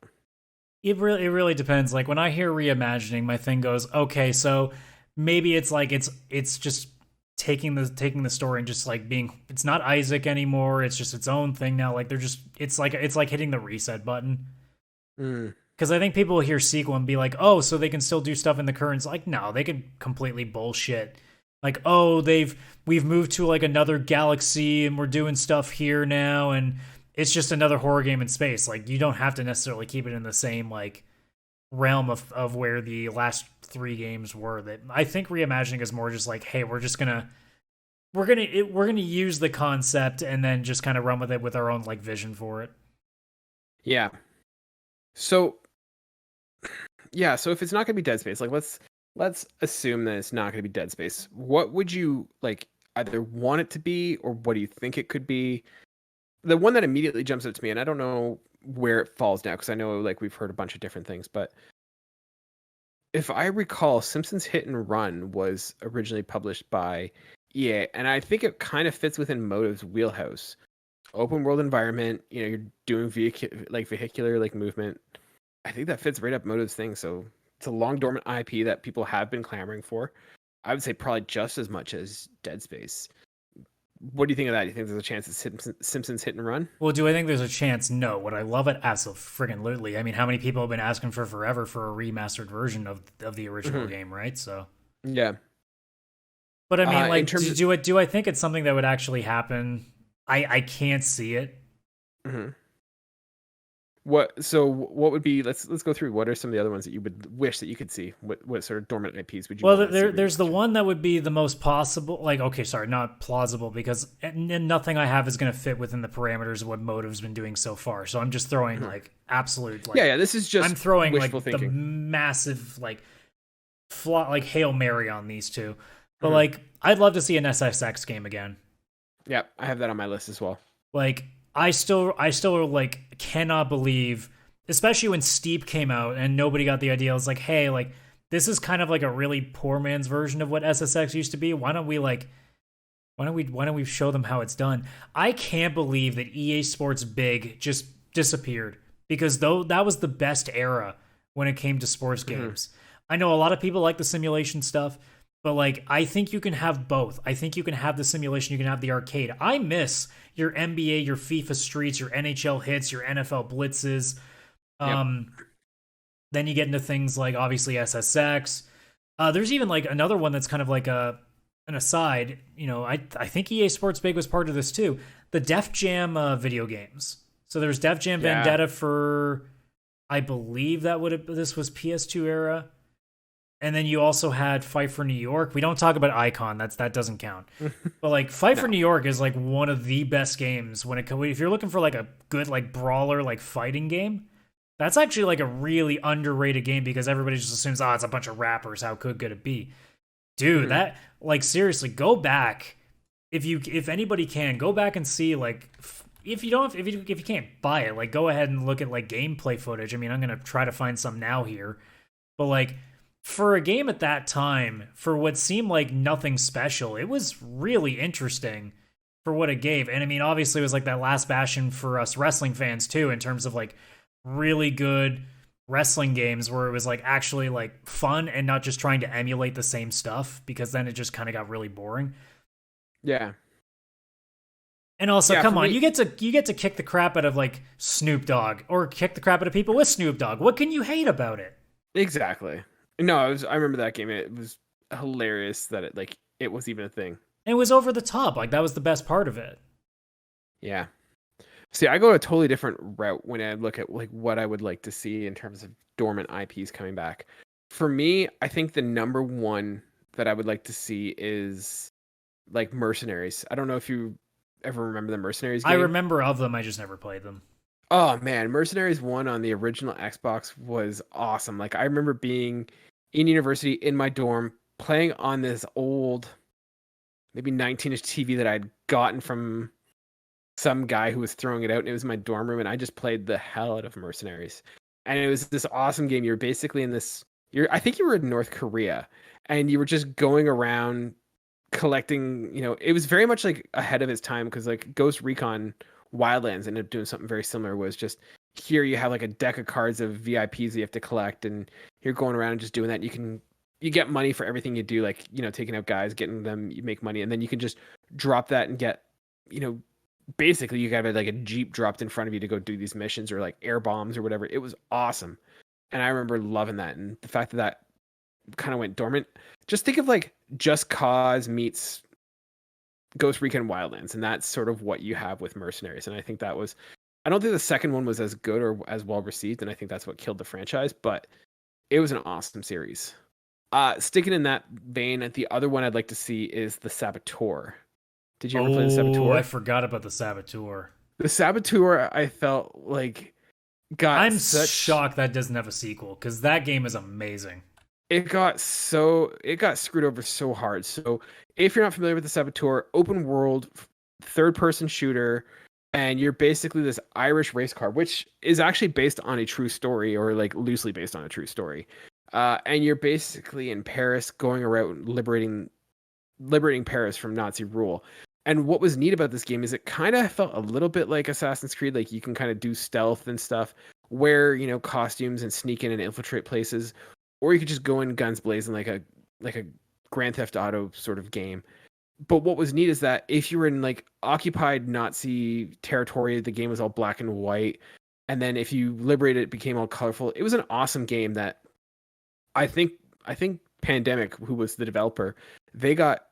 It really depends. Like when I hear reimagining, my thing goes, okay, so maybe it's like it's just taking the story and just like being, it's not Isaac anymore. It's just its own thing now. Like they're just, it's like hitting the reset button. Mm. Because I think people will hear sequel and be like, oh, so they can still do stuff in the current. It's like, no, they can completely bullshit. Like, oh, we've moved to like another galaxy and we're doing stuff here now, and it's just another horror game in space. Like, you don't have to necessarily keep it in the same like realm of where the last three games were. That I think reimagining is more just like, hey, we're gonna use the concept and then just kind of run with it with our own like vision for it. Yeah. So yeah, so if it's not going to be Dead Space, like let's assume that it's not going to be Dead Space. What would you like either want it to be, or what do you think it could be? The one that immediately jumps out to me, and I don't know where it falls now because I know like we've heard a bunch of different things, but if I recall, Simpsons Hit and Run was originally published by EA, and I think it kind of fits within Motive's wheelhouse. Open world environment, you know, you're doing vehicular like movement. I think that fits right up Motive's thing. So it's a long dormant IP that people have been clamoring for. I would say probably just as much as Dead Space. What do you think of that? Do you think there's a chance that Simpsons Hit and Run? Well, do I think there's a chance? No. Would I love it? Absolutely. I mean, how many people have been asking for forever for a remastered version of the original game, right? So yeah. But I mean, like, do I think it's something that would actually happen? I can't see it. Mm-hmm. What would be, let's go through what are some of the other ones that you would wish that you could see? What sort of dormant IPs would you Well, want to see there's the one that would be the most possible, like, okay, sorry, not plausible, because nothing I have is going to fit within the parameters of what Motive's been doing so far. So I'm just throwing like absolute like, yeah, this is just I'm throwing like thinking. The massive like like Hail Mary on these two. But like I'd love to see an SSX game again. Yeah, I have that on my list as well. Like I still like cannot believe, especially when Steep came out and nobody got the idea. It's like, hey, like this is kind of like a really poor man's version of what SSX used to be. Why don't we show them how it's done? I can't believe that EA Sports Big just disappeared, because though that was the best era when it came to sports games. I know a lot of people like the simulation stuff, but like I think you can have both. I think you can have the simulation, you can have the arcade. I miss your NBA, your FIFA Streets, your NHL Hits, your NFL Blitzes. Then you get into things like obviously SSX. There's even like another one that's kind of like an aside. You know, I think EA Sports Big was part of this too. The Def Jam video games. So there's Def Jam Vendetta for, I believe this was PS2 era. And then you also had Fight for New York. We don't talk about Icon. That doesn't count. But like Fight for New York is like one of the best games when if you're looking for like a good like brawler like fighting game. That's actually like a really underrated game because everybody just assumes, it's a bunch of rappers. How could it be? Dude, that like seriously, go back if anybody can go back and see like if you can't buy it, like go ahead and look at like gameplay footage. I mean, I'm gonna try to find some now here, but like. For a game at that time, for what seemed like nothing special, it was really interesting. for what it gave. And I mean, obviously, it was like that last bastion for us wrestling fans too, in terms of like really good wrestling games where it was like actually like fun and not just trying to emulate the same stuff, because then it just kind of got really boring. Yeah. And also, Yeah, come for on, me, you get to kick the crap out of like Snoop Dogg or kick the crap out of people with Snoop Dogg. What can you hate about it? exactly. No, I remember that game. It was hilarious that it was even a thing. And it was over the top. Like that was the best part of it. Yeah. See, I go a totally different route when I look at like what I would like to see in terms of dormant IPs coming back. For me, I think the number one that I would like to see is like Mercenaries. I don't know if you ever remember the Mercenaries I game. remember of them. I just never played them. Oh man, Mercenaries 1 on the original Xbox was awesome. Like I remember being in university in my dorm playing on this old maybe 19-inch TV that I'd gotten from some guy who was throwing it out, and it was in my dorm room, and I just played the hell out of Mercenaries. And it was this awesome game. You're basically in this I think you were in North Korea, and you were just going around collecting, it was very much like ahead of its time, because like Ghost Recon Wildlands ended up doing something very similar. Was just here you have like a deck of cards of VIPs that you have to collect, and you're going around and just doing that. You get money for everything you do, like taking out guys, getting them, you make money, and then you can just drop that and get, basically you got like a Jeep dropped in front of you to go do these missions, or like air bombs or whatever. It was awesome, and I remember loving that. And the fact that kind of went dormant. Just think of like Just Cause meets Ghost Recon Wildlands, and that's sort of what you have with Mercenaries. And I think I don't think the second one was as good or as well received, and I think that's what killed the franchise, but it was an awesome series. Sticking in that vein, the other one I'd like to see is the Saboteur. Did you ever play the Oh, Saboteur? I forgot about the Saboteur. The Saboteur, I felt like got I'm such shocked that doesn't have a sequel, because that game is amazing. it got screwed over so hard. So if you're not familiar with the Saboteur, open world third person shooter, and you're basically this Irish race car, which is actually based on a true story, or like loosely based on a true story. And you're basically in Paris going around liberating Paris from Nazi rule. And what was neat about this game is it kind of felt a little bit like Assassin's Creed. Like you can kind of do stealth and stuff, wear costumes and sneak in and infiltrate places, or you could just go in guns blazing like a Grand Theft Auto sort of game. But what was neat is that if you were in like occupied Nazi territory, the game was all black and white, and then if you liberated, it became all colorful. It was an awesome game that I think Pandemic, who was the developer, they got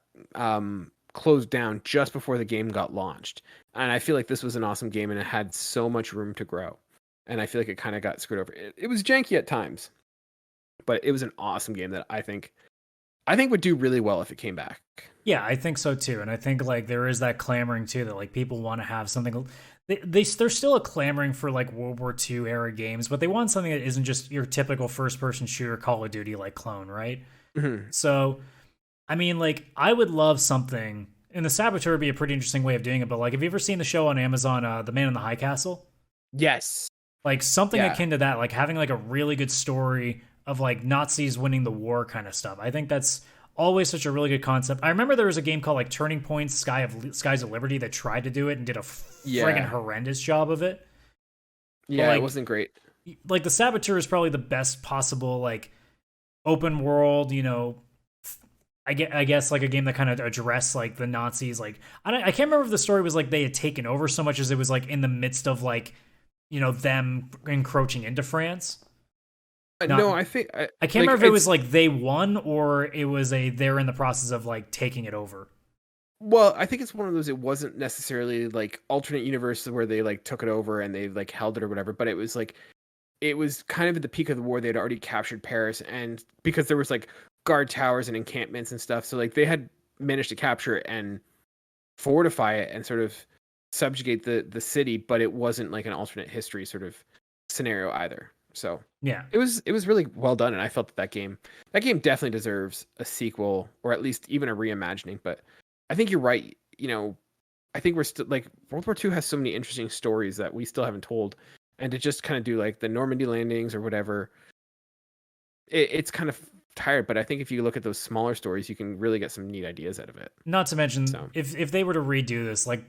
closed down just before the game got launched. And I feel like this was an awesome game, and it had so much room to grow. And I feel like it kind of got screwed over. It was janky at times, but it was an awesome game that I think would do really well if it came back. Yeah, I think so too. And I think like there is that clamoring too, that like people want to have something. They're still a clamoring for like World War II era games, but they want something that isn't just your typical first person shooter Call of Duty like clone, right? Mm-hmm. So, I mean, like I would love something, and the Saboteur would be a pretty interesting way of doing it. But like, have you ever seen the show on Amazon, The Man in the High Castle? Yes. Like something Yeah. akin to that, like having like a really good story of like Nazis winning the war kind of stuff. I think that's always such a really good concept. I remember there was a game called like Turning Points Skies of Liberty that tried to do it and did a friggin' horrendous job of it. Yeah, like, it wasn't great. Like the Saboteur is probably the best possible like open world, I guess like a game that kind of addressed like the Nazis. Like I can't remember if the story was like they had taken over so much as it was like in the midst of like them encroaching into France. No, I think I can't remember if it was like they won or it was they're in the process of like taking it over. Well, I think it's one of those. It wasn't necessarily like alternate universe where they like took it over and they like held it or whatever, but it was kind of at the peak of the war. They had already captured Paris, and because there was like guard towers and encampments and stuff, so like they had managed to capture it and fortify it and sort of subjugate the city, but it wasn't like an alternate history sort of scenario either. So yeah, it was really well done, and I felt that game definitely deserves a sequel, or at least even a reimagining. But I think you're right. I think we're still like World War II has so many interesting stories that we still haven't told, and to just kind of do like the Normandy landings or whatever, it's kind of tired. But I think if you look at those smaller stories, you can really get some neat ideas out of it. Not to mention, if they were to redo this, like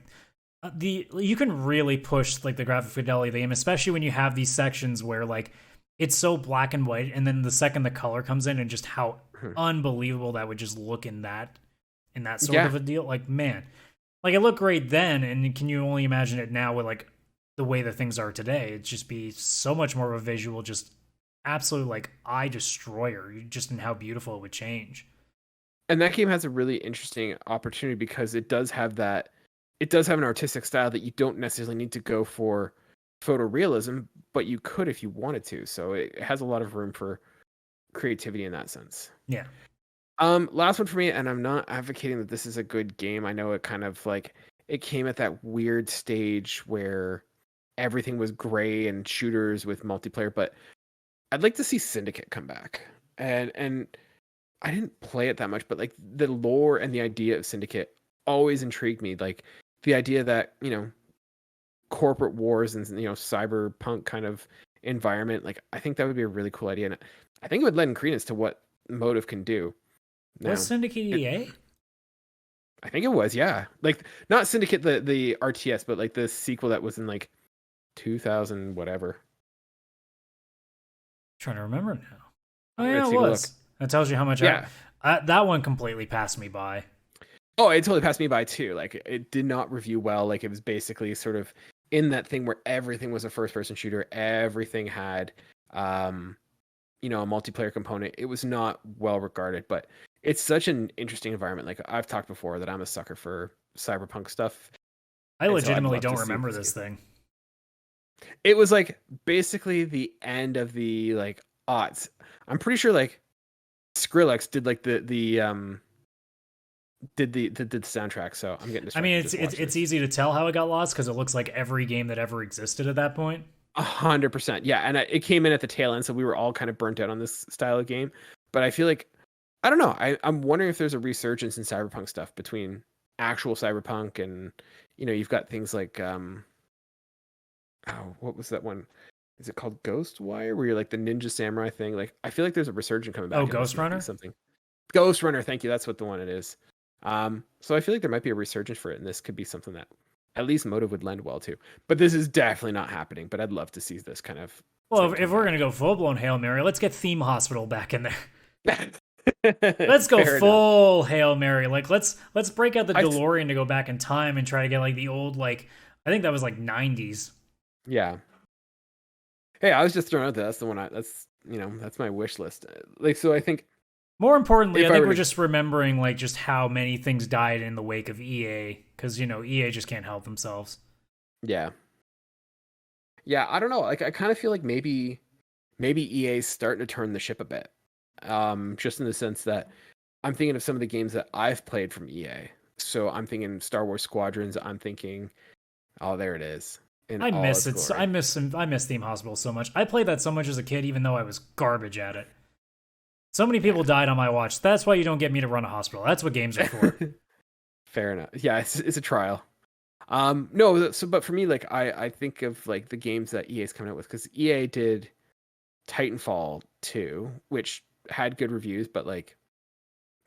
you can really push like the graphic fidelity of the game, especially when you have these sections where like it's so black and white, and then the second the color comes in, and just how unbelievable that would just look in that sort of a deal. Like, man, like it looked great then, and can you only imagine it now with like the way that things are today? It'd just be so much more of a visual, just absolute like eye destroyer, just in how beautiful it would change. And that game has a really interesting opportunity because it does have an artistic style that you don't necessarily need to go for photorealism, but you could if you wanted to. So it has a lot of room for creativity in that sense. Yeah. Last one for me, and I'm not advocating that this is a good game. I know it kind of like it came at that weird stage where everything was gray and shooters with multiplayer, but I'd like to see Syndicate come back. And I didn't play it that much, but like the lore and the idea of Syndicate always intrigued me. Like the idea that, corporate wars and, cyberpunk kind of environment, like I think that would be a really cool idea. And I think it would lend credence to what Motive can do. Now, was Syndicate EA? I think it was, yeah. Like not Syndicate the RTS, but like the sequel that was in like 2000 whatever. Trying to remember now. Oh yeah, it was. That tells you how much. Yeah. That one completely passed me by. Oh, it totally passed me by too. Like it did not review well. Like it was basically sort of in that thing where everything was a first-person shooter. Everything had, a multiplayer component. It was not well regarded, but it's such an interesting environment. Like I've talked before that I'm a sucker for cyberpunk stuff. I legitimately don't remember this thing. It was like basically the end of the like aughts. I'm pretty sure like Skrillex did like the soundtrack, so I'm getting distracted. I mean, it's easy to tell how it got lost because it looks like every game that ever existed at that point. 100%, yeah. And it came in at the tail end, so we were all kind of burnt out on this style of game. But I feel like I don't know. I'm wondering if there's a resurgence in cyberpunk stuff between actual cyberpunk and you've got things like what was that one? Is it called Ghostwire, where you're like the ninja samurai thing? Like I feel like there's a resurgence coming back. Oh, Ghost Runner? Something. Ghost Runner, thank you. That's what the one it is. So I feel like there might be a resurgence for it, and this could be something that at least Motive would lend well to. But this is definitely not happening. But I'd love to see this kind of. Well, if we're gonna go full blown Hail Mary, let's get Theme Hospital back in there. Let's go full Hail Mary. Like let's break out the DeLorean to go back in time and try to get like the old like I think that was like 90s. Yeah. Hey, I was just throwing out that's the one. That's my wish list. Like so, I think. More importantly, I think we're just remembering like just how many things died in the wake of EA because EA just can't help themselves. Yeah. Yeah, I don't know. Like I kind of feel like maybe EA's starting to turn the ship a bit. Just in the sense that I'm thinking of some of the games that I've played from EA. So I'm thinking Star Wars Squadrons. I'm thinking, oh, there it is. I miss it. I miss Theme Hospital so much. I played that so much as a kid, even though I was garbage at it. So many people died on my watch. That's why you don't get me to run a hospital. That's what games are for. Fair enough. Yeah, it's a trial. No, but for me, like I think of like the games that EA's coming out with because EA did Titanfall 2, which had good reviews, but like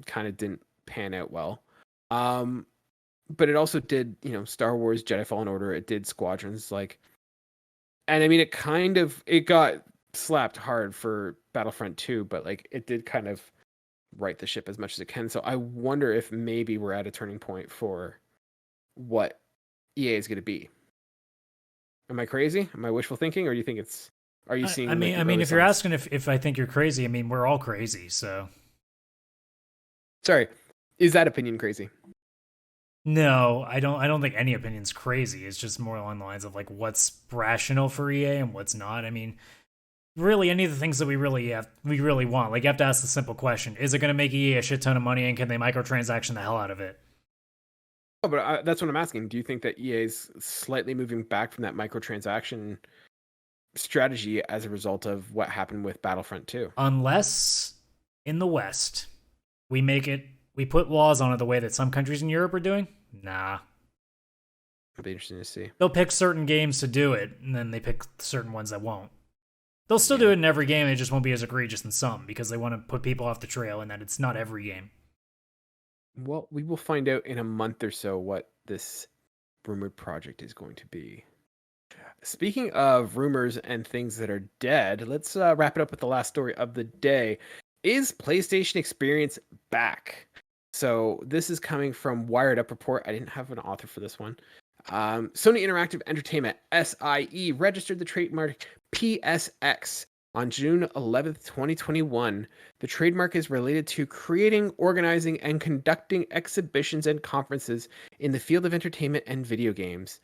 kind of didn't pan out well. But it also did, Star Wars Jedi Fallen Order. It did Squadrons, like, and I mean, it got slapped hard for Battlefront 2, but like it did kind of right the ship as much as it can. So I wonder if maybe we're at a turning point for what EA is going to be. Am I crazy? Am I wishful thinking, or do you think it's? Are you seeing? I mean, if you're asking if I think you're crazy, I mean, we're all crazy. So, sorry, is that opinion crazy? No, I don't think any opinion's crazy. It's just more along the lines of like what's rational for EA and what's not. I mean, really, any of the things that we really want, like you have to ask the simple question: is it going to make EA a shit ton of money, and can they microtransaction the hell out of it? Oh, but that's what I'm asking. Do you think that EA's slightly moving back from that microtransaction strategy as a result of what happened with Battlefront 2? Unless in the West we put laws on it the way that some countries in Europe are doing. Nah. It'll be interesting to see. They'll pick certain games to do it, and then they pick certain ones that won't. They'll still do it in every game. It just won't be as egregious in some because they want to put people off the trail and that it's not every game. Well, we will find out in a month or so what this rumored project is going to be. Speaking of rumors and things that are dead, let's wrap it up with the last story of the day. Is PlayStation Experience back? So this is coming from Wired Up Report. I didn't have an author for this one. Sony Interactive Entertainment, SIE, registered the trademark PSX on June 11th, 2021. The trademark is related to creating, organizing, and conducting exhibitions and conferences in the field of entertainment and video games.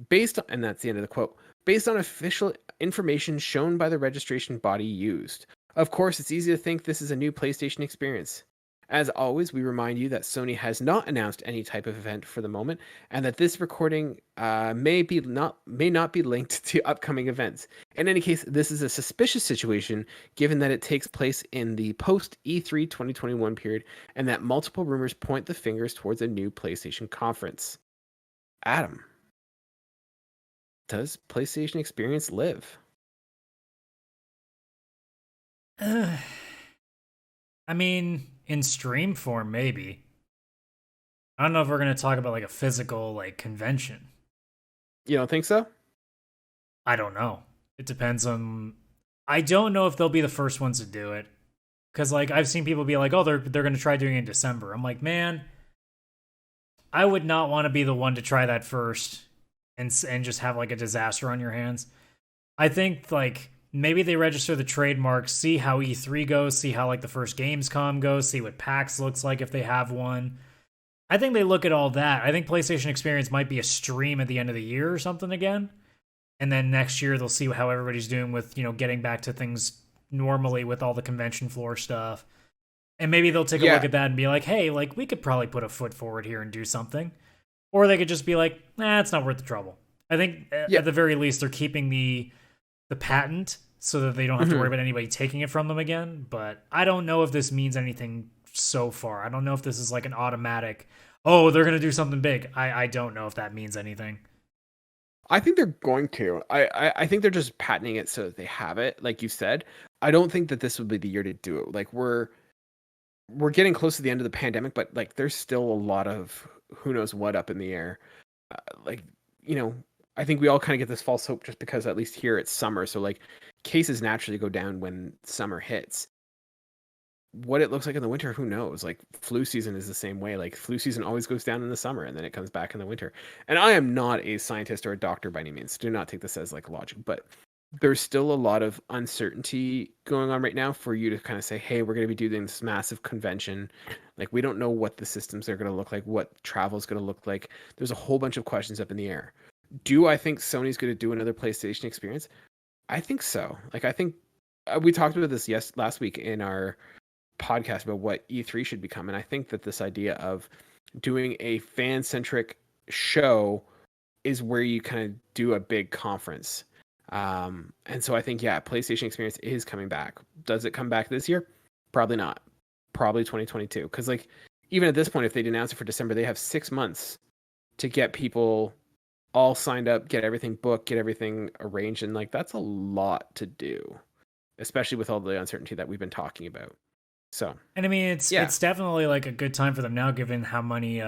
Based on, and that's the end of the quote, based on official information shown by the registration body used. Of course, it's easy to think this is a new PlayStation experience. As always, we remind you that Sony has not announced any type of event for the moment, and that this recording may not be linked to upcoming events. In any case, this is a suspicious situation, given that it takes place in the post E3 2021 period, and that multiple rumors point the fingers towards a new PlayStation conference. Adam, does PlayStation Experience live? I mean, in stream form, maybe. I don't know if we're going to talk about like a physical like convention. You don't think so? I don't know. It depends on. I don't know if they'll be the first ones to do it, because like I've seen people be like, "Oh, they're going to try doing it in December." I'm like, man, I would not want to be the one to try that first and just have like a disaster on your hands. I think like maybe they register the trademark, see how E3 goes, see how like the first Gamescom goes, see what PAX looks like if they have one. I think they look at all that. I think PlayStation Experience might be a stream at the end of the year or something again. And then next year they'll see how everybody's doing with, getting back to things normally with all the convention floor stuff. And maybe they'll take a look at that and be like, hey, like we could probably put a foot forward here and do something. Or they could just be like, nah, it's not worth the trouble. I think at the very least they're keeping the patent so that they don't have to worry about anybody taking it from them again. But I don't know if this means anything so far. I don't know if this is like an automatic, oh, they're going to do something big. I don't know if that means anything. I think they're going to. I think they're just patenting it so that they have it, like you said. I don't think that this would be the year to do it. Like we're getting close to the end of the pandemic, but like there's still a lot of who knows what up in the air. I think we all kind of get this false hope just because at least here it's summer. So like cases naturally go down when summer hits. What it looks like in the winter, who knows? Like flu season is the same way. Like flu season always goes down in the summer and then it comes back in the winter. And I am not a scientist or a doctor by any means. Do not take this as like logic, but there's still a lot of uncertainty going on right now for you to kind of say, hey, we're going to be doing this massive convention. Like we don't know what the systems are going to look like, what travel is going to look like. There's a whole bunch of questions up in the air. Do I think Sony's going to do another PlayStation experience? I think so. Like I think we talked about this last week in our podcast about what E3 should become, and I think that this idea of doing a fan-centric show is where you kind of do a big conference. And so I think PlayStation Experience is coming back. Does it come back this year? Probably not. Probably 2022. Because like even at this point, if they'd announce it for December, they have 6 months to get people all signed up, get everything booked, get everything arranged, and like that's a lot to do, especially with all the uncertainty that we've been talking about. So, and I mean, it's definitely like a good time for them now, given how many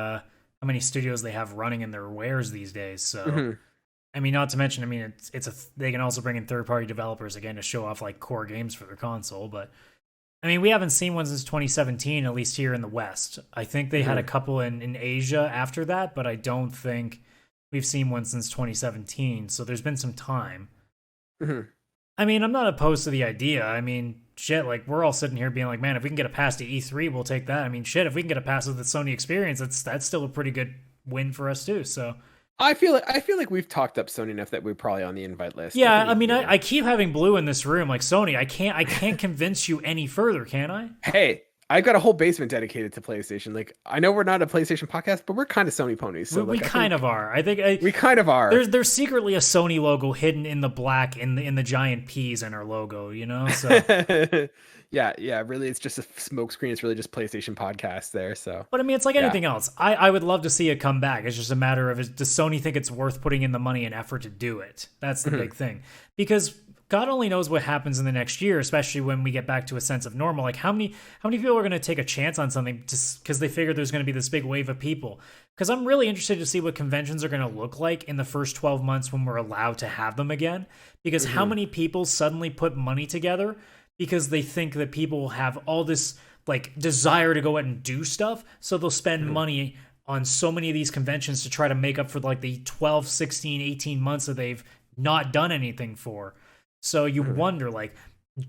studios they have running in their wares these days. So, I mean, not to mention, I mean, they can also bring in third-party developers again to show off like core games for their console. But I mean, we haven't seen one since 2017, at least here in the West. I think they had a couple in Asia after that, but I don't think we've seen one since 2017. So there's been some time. I mean, I'm not opposed to the idea. I mean, shit, like we're all sitting here being like, man, if we can get a pass to E3, we'll take that. I mean, shit, if we can get a pass with the Sony experience, that's still a pretty good win for us too. So I feel like we've talked up Sony enough that we're probably on the invite list. Yeah, I mean, I keep having Blue in this room, like Sony. I can't convince you any further, can I? Hey, I've got a whole basement dedicated to PlayStation. Like, I know we're not a PlayStation podcast, but we're kind of Sony ponies. So we kind of are. I think we kind of are. There's secretly a Sony logo hidden in the black in the giant P's in our logo. So yeah. Really, it's just a smokescreen. It's really just PlayStation podcast there. So, but I mean, it's like anything else. I would love to see it come back. It's just a matter of does Sony think it's worth putting in the money and effort to do it? That's the big thing. Because God only knows what happens in the next year, especially when we get back to a sense of normal. Like how many people are going to take a chance on something just because they figure there's going to be this big wave of people? Because I'm really interested to see what conventions are going to look like in the first 12 months when we're allowed to have them again. Because how many people suddenly put money together because they think that people will have all this like desire to go out and do stuff, so they'll spend money on so many of these conventions to try to make up for like the 12, 16, 18 months that they've not done anything for. So you wonder, like,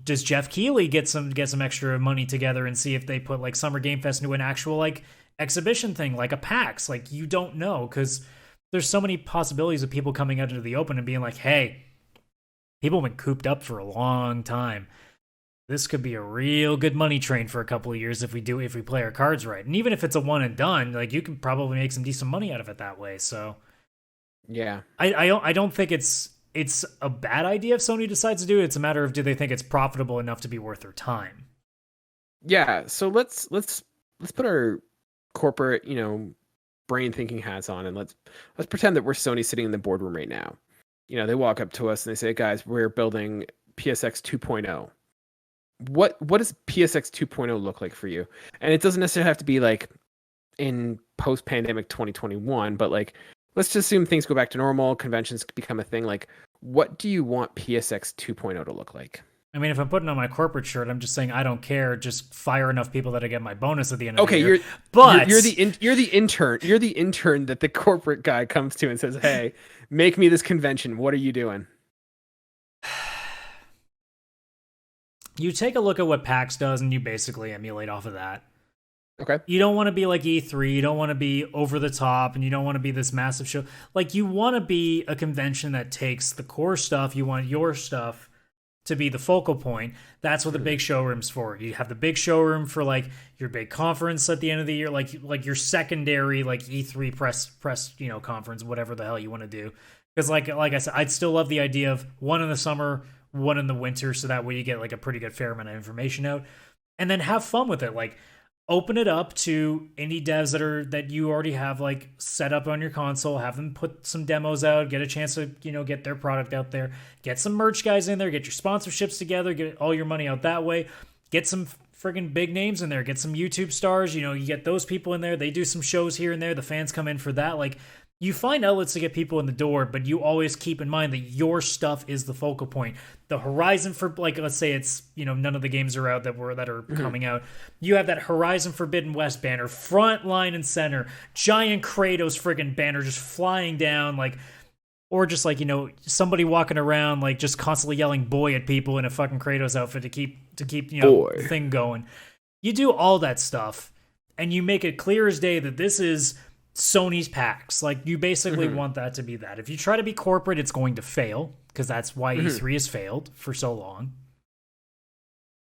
does Jeff Keighley get some extra money together and see if they put like Summer Game Fest into an actual like exhibition thing, like a PAX? Like, you don't know, because there's so many possibilities of people coming out into the open and being like, hey, people have been cooped up for a long time. This could be a real good money train for a couple of years if we play our cards right. And even if it's a one and done, like, you can probably make some decent money out of it that way. So yeah, I don't think it's a bad idea if Sony decides to do it. It's a matter of, do they think it's profitable enough to be worth their time? Yeah. So let's put our corporate, brain thinking hats on, and let's pretend that we're Sony sitting in the boardroom right now. They walk up to us and they say, guys, we're building PSX 2.0. What does PSX 2.0 look like for you? And it doesn't necessarily have to be like in post-pandemic 2021, but like, let's just assume things go back to normal, conventions become a thing. Like, what do you want PSX 2.0 to look like? I mean, if I'm putting on my corporate shirt, I'm just saying I don't care. Just fire enough people that I get my bonus at the end of the year. You're the intern. You're the intern that the corporate guy comes to and says, "Hey, make me this convention. What are you doing?" You take a look at what PAX does, and you basically emulate off of that. Okay. You don't want to be like E3. You don't want to be over the top, and you don't want to be this massive show. Like, you want to be a convention that takes the core stuff. You want your stuff to be the focal point. That's what the big showroom's for. You have the big showroom for like your big conference at the end of the year, like your secondary like E3 press conference, whatever the hell you want to do. Because like I said, I'd still love the idea of one in the summer, one in the winter, so that way you get like a pretty good fair amount of information out, and then have fun with it. Like, open it up to indie devs that you already have like set up on your console. Have them put some demos out, get a chance to get their product out there. Get some merch guys in there, get your sponsorships together, get all your money out that way. Get some friggin' big names in there, get some YouTube stars. You get those people in there. They do some shows here and there. The fans come in for that. Like, you find outlets to get people in the door, but you always keep in mind that your stuff is the focal point. The horizon for, like, let's say it's, none of the games are out that are coming out. You have that Horizon Forbidden West banner, front line and center, giant Kratos friggin' banner just flying down, like, or just like, somebody walking around, like, just constantly yelling boy at people in a fucking Kratos outfit to keep the thing going. You do all that stuff, and you make it clear as day that this is Sony's PAX. Like, you basically want that to be that. If you try to be corporate, it's going to fail, because that's why E3 has failed for so long.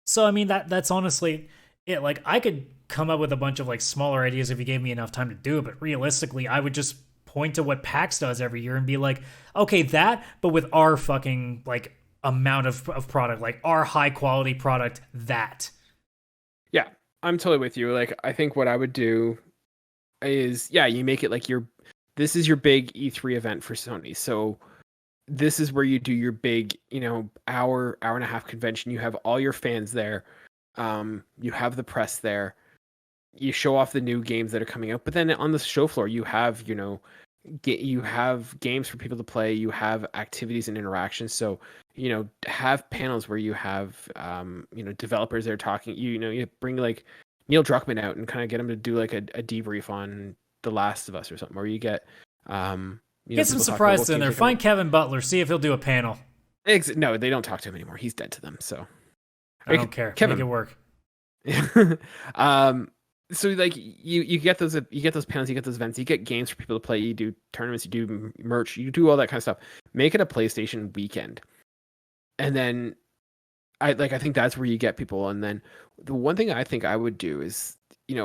So I mean, that's honestly it. Like, I could come up with a bunch of like smaller ideas if you gave me enough time to do it, but realistically, I would just point to what PAX does every year and be like, okay, that, but with our fucking like amount of product, like our high quality product. That. Yeah, I'm totally with you. Like, I think what I would do is, you make it like this is your big E3 event for Sony. So this is where you do your big, hour and a half convention. You have all your fans there. You have the press there. You show off the new games that are coming out. But then on the show floor, you have, you have games for people to play. You have activities and interactions. So, have panels where you have, developers that are talking. You bring like Neil Druckmann out and kind of get him to do like a debrief on The Last of Us or something, where you get get some surprises in there. Find Kevin Butler, see if he'll do a panel. No, they don't talk to him anymore. He's dead to them. So I don't care. Kevin, make it work. So like you get those panels, you get those events, you get games for people to play, you do tournaments, you do merch, you do all that kind of stuff. Make it a PlayStation weekend, and then I think that's where you get people. And then the one thing I think I would do is,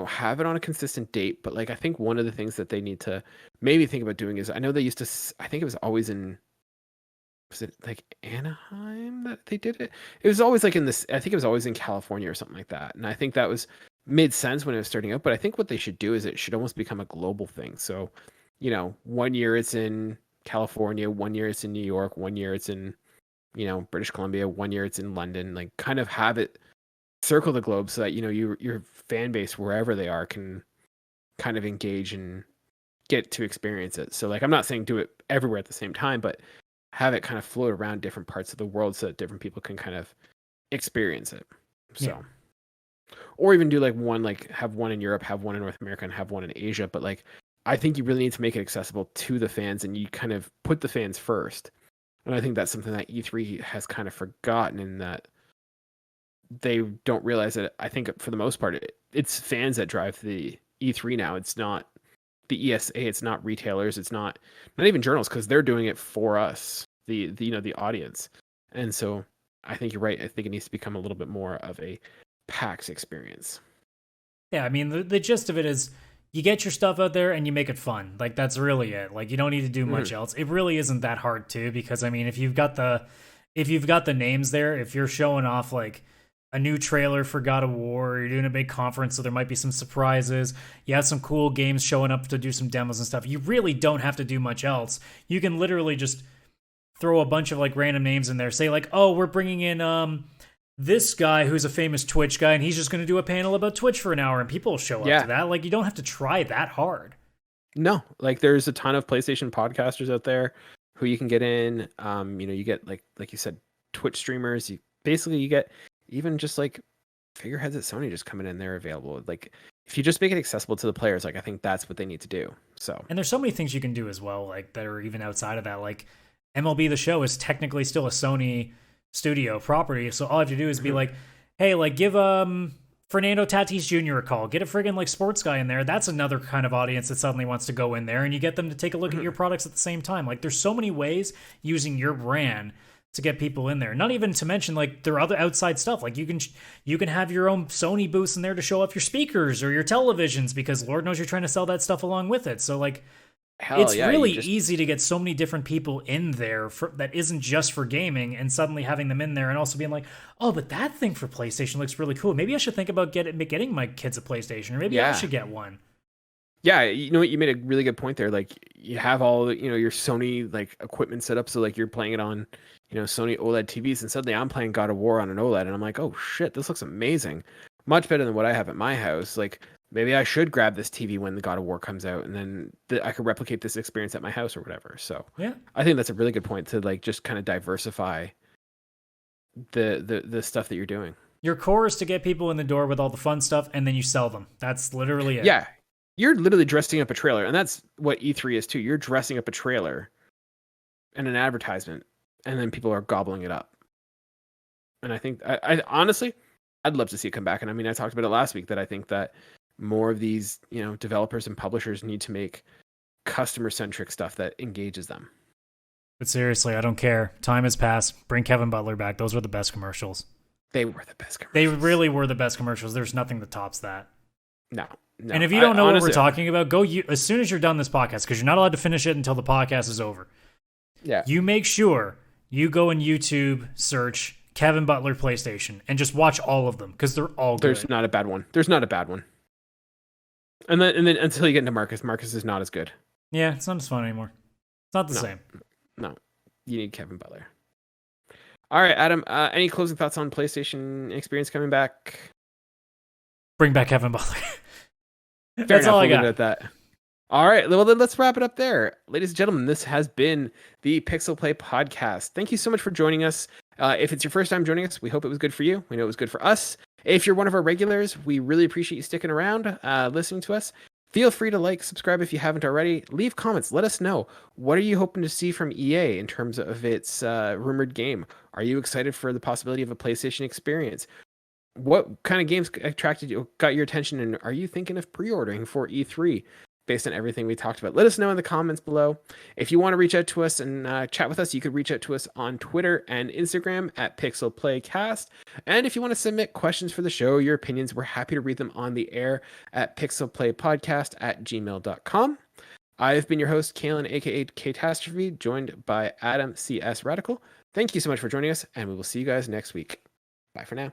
have it on a consistent date. But like, I think one of the things that they need to maybe think about doing is, I know they used to, I think it was always was it like Anaheim that they did it? It was always like I think it was always in California or something like that. And I think that made sense when it was starting out. But I think what they should do is it should almost become a global thing. So, 1 year it's in California, 1 year it's in New York, 1 year it's in British Columbia. 1 year it's in London. Like, kind of have it circle the globe so that your fan base wherever they are can kind of engage and get to experience it. So like, I'm not saying do it everywhere at the same time, but have it kind of float around different parts of the world so that different people can kind of experience it. So, or even do like one, like have one in Europe, have one in North America, and have one in Asia. But like, I think you really need to make it accessible to the fans, and you kind of put the fans first. And I think that's something that E3 has kind of forgotten, in that they don't realize that. I think for the most part, it's fans that drive the E3 now. It's not the ESA, it's not retailers, it's not even journals, because they're doing it for us, the audience. And so I think you're right. I think it needs to become a little bit more of a PAX experience. Yeah, I mean, the gist of it is you get your stuff out there and you make it fun. Like, that's really it. Like, you don't need to do much else. It really isn't that hard too, because I mean, if you've got the names there, if you're showing off like a new trailer for God of War, or you're doing a big conference, so there might be some surprises, you have some cool games showing up to do some demos and stuff, you really don't have to do much else. You can literally just throw a bunch of like random names in there, say like, oh, we're bringing in this guy who's a famous Twitch guy, and he's just going to do a panel about Twitch for an hour, and people will show up to that. Like, you don't have to try that hard. No, like, there's a ton of PlayStation podcasters out there who you can get in. You get like you said, Twitch streamers. You get even just like figureheads at Sony just coming in there available. Like, if you just make it accessible to the players, like, I think that's what they need to do. So, and there's so many things you can do as well, like, that are even outside of that. Like, MLB The Show is technically still a Sony studio property, so all I have to do is be like, hey, like, give Fernando Tatis Jr. a call, get a friggin' like sports guy in there. That's another kind of audience that suddenly wants to go in there, and you get them to take a look at your products at the same time. Like, there's so many ways using your brand to get people in there. Not even to mention, like, there are other outside stuff. Like, you can have your own Sony booths in there to show off your speakers or your televisions, because Lord knows you're trying to sell that stuff along with it. So like, it's really easy to get so many different people in there that isn't just for gaming, and suddenly having them in there and also being like, oh, but that thing for PlayStation looks really cool. Maybe I should think about getting my kids a PlayStation, or maybe I should get one. Yeah, you know what? You made a really good point there. Like, you have all your Sony like equipment set up, so like you're playing it on Sony OLED TVs, and suddenly I'm playing God of War on an OLED, and I'm like, oh shit, this looks amazing, much better than what I have at my house. Like, maybe I should grab this TV when the God of War comes out, and then I could replicate this experience at my house or whatever. So yeah, I think that's a really good point, to like just kind of diversify the stuff that you're doing. Your core is to get people in the door with all the fun stuff, and then you sell them. That's literally it. Yeah, you're literally dressing up a trailer, and that's what E3 is too. You're dressing up a trailer and an advertisement, and then people are gobbling it up. And I think, I honestly, I'd love to see it come back. And I mean, I talked about it last week, that I think that more of these, developers and publishers need to make customer-centric stuff that engages them. But seriously, I don't care. Time has passed. Bring Kevin Butler back. Those were the best commercials. They were the best commercials. They really were the best commercials. There's nothing that tops that. No. And if you don't know honestly, what we're talking about, as soon as you're done this podcast, because you're not allowed to finish it until the podcast is over. Yeah. You make sure you go and YouTube search Kevin Butler PlayStation and just watch all of them, because they're all good. There's not a bad one. And then until you get into Marcus is not as good. Yeah, it's not as fun anymore. It's not the same. No, you need Kevin Butler. All right, Adam. Any closing thoughts on PlayStation experience coming back? Bring back Kevin Butler. That's all I got. At that. All right, well then let's wrap it up there, ladies and gentlemen. This has been the Pixel Play podcast. Thank you so much for joining us. If it's your first time joining us, we hope it was good for you. We know it was good for us. If you're one of our regulars, we really appreciate you sticking around, listening to us. Feel free to like, subscribe if you haven't already. Leave comments. Let us know. What are you hoping to see from EA in terms of its rumored game? Are you excited for the possibility of a PlayStation experience? What kind of games got your attention, and are you thinking of pre-ordering for E3 based on everything we talked about? Let us know in the comments below. If you want to reach out to us and chat with us, you could reach out to us on Twitter and Instagram at PixelPlayCast. And if you want to submit questions for the show, your opinions, we're happy to read them on the air at pixelplaypodcast@gmail.com. I've been your host, Kaylan, aka Ktastrophy, joined by Adam, CSRadical. Thank you so much for joining us, and we will see you guys next week. Bye for now.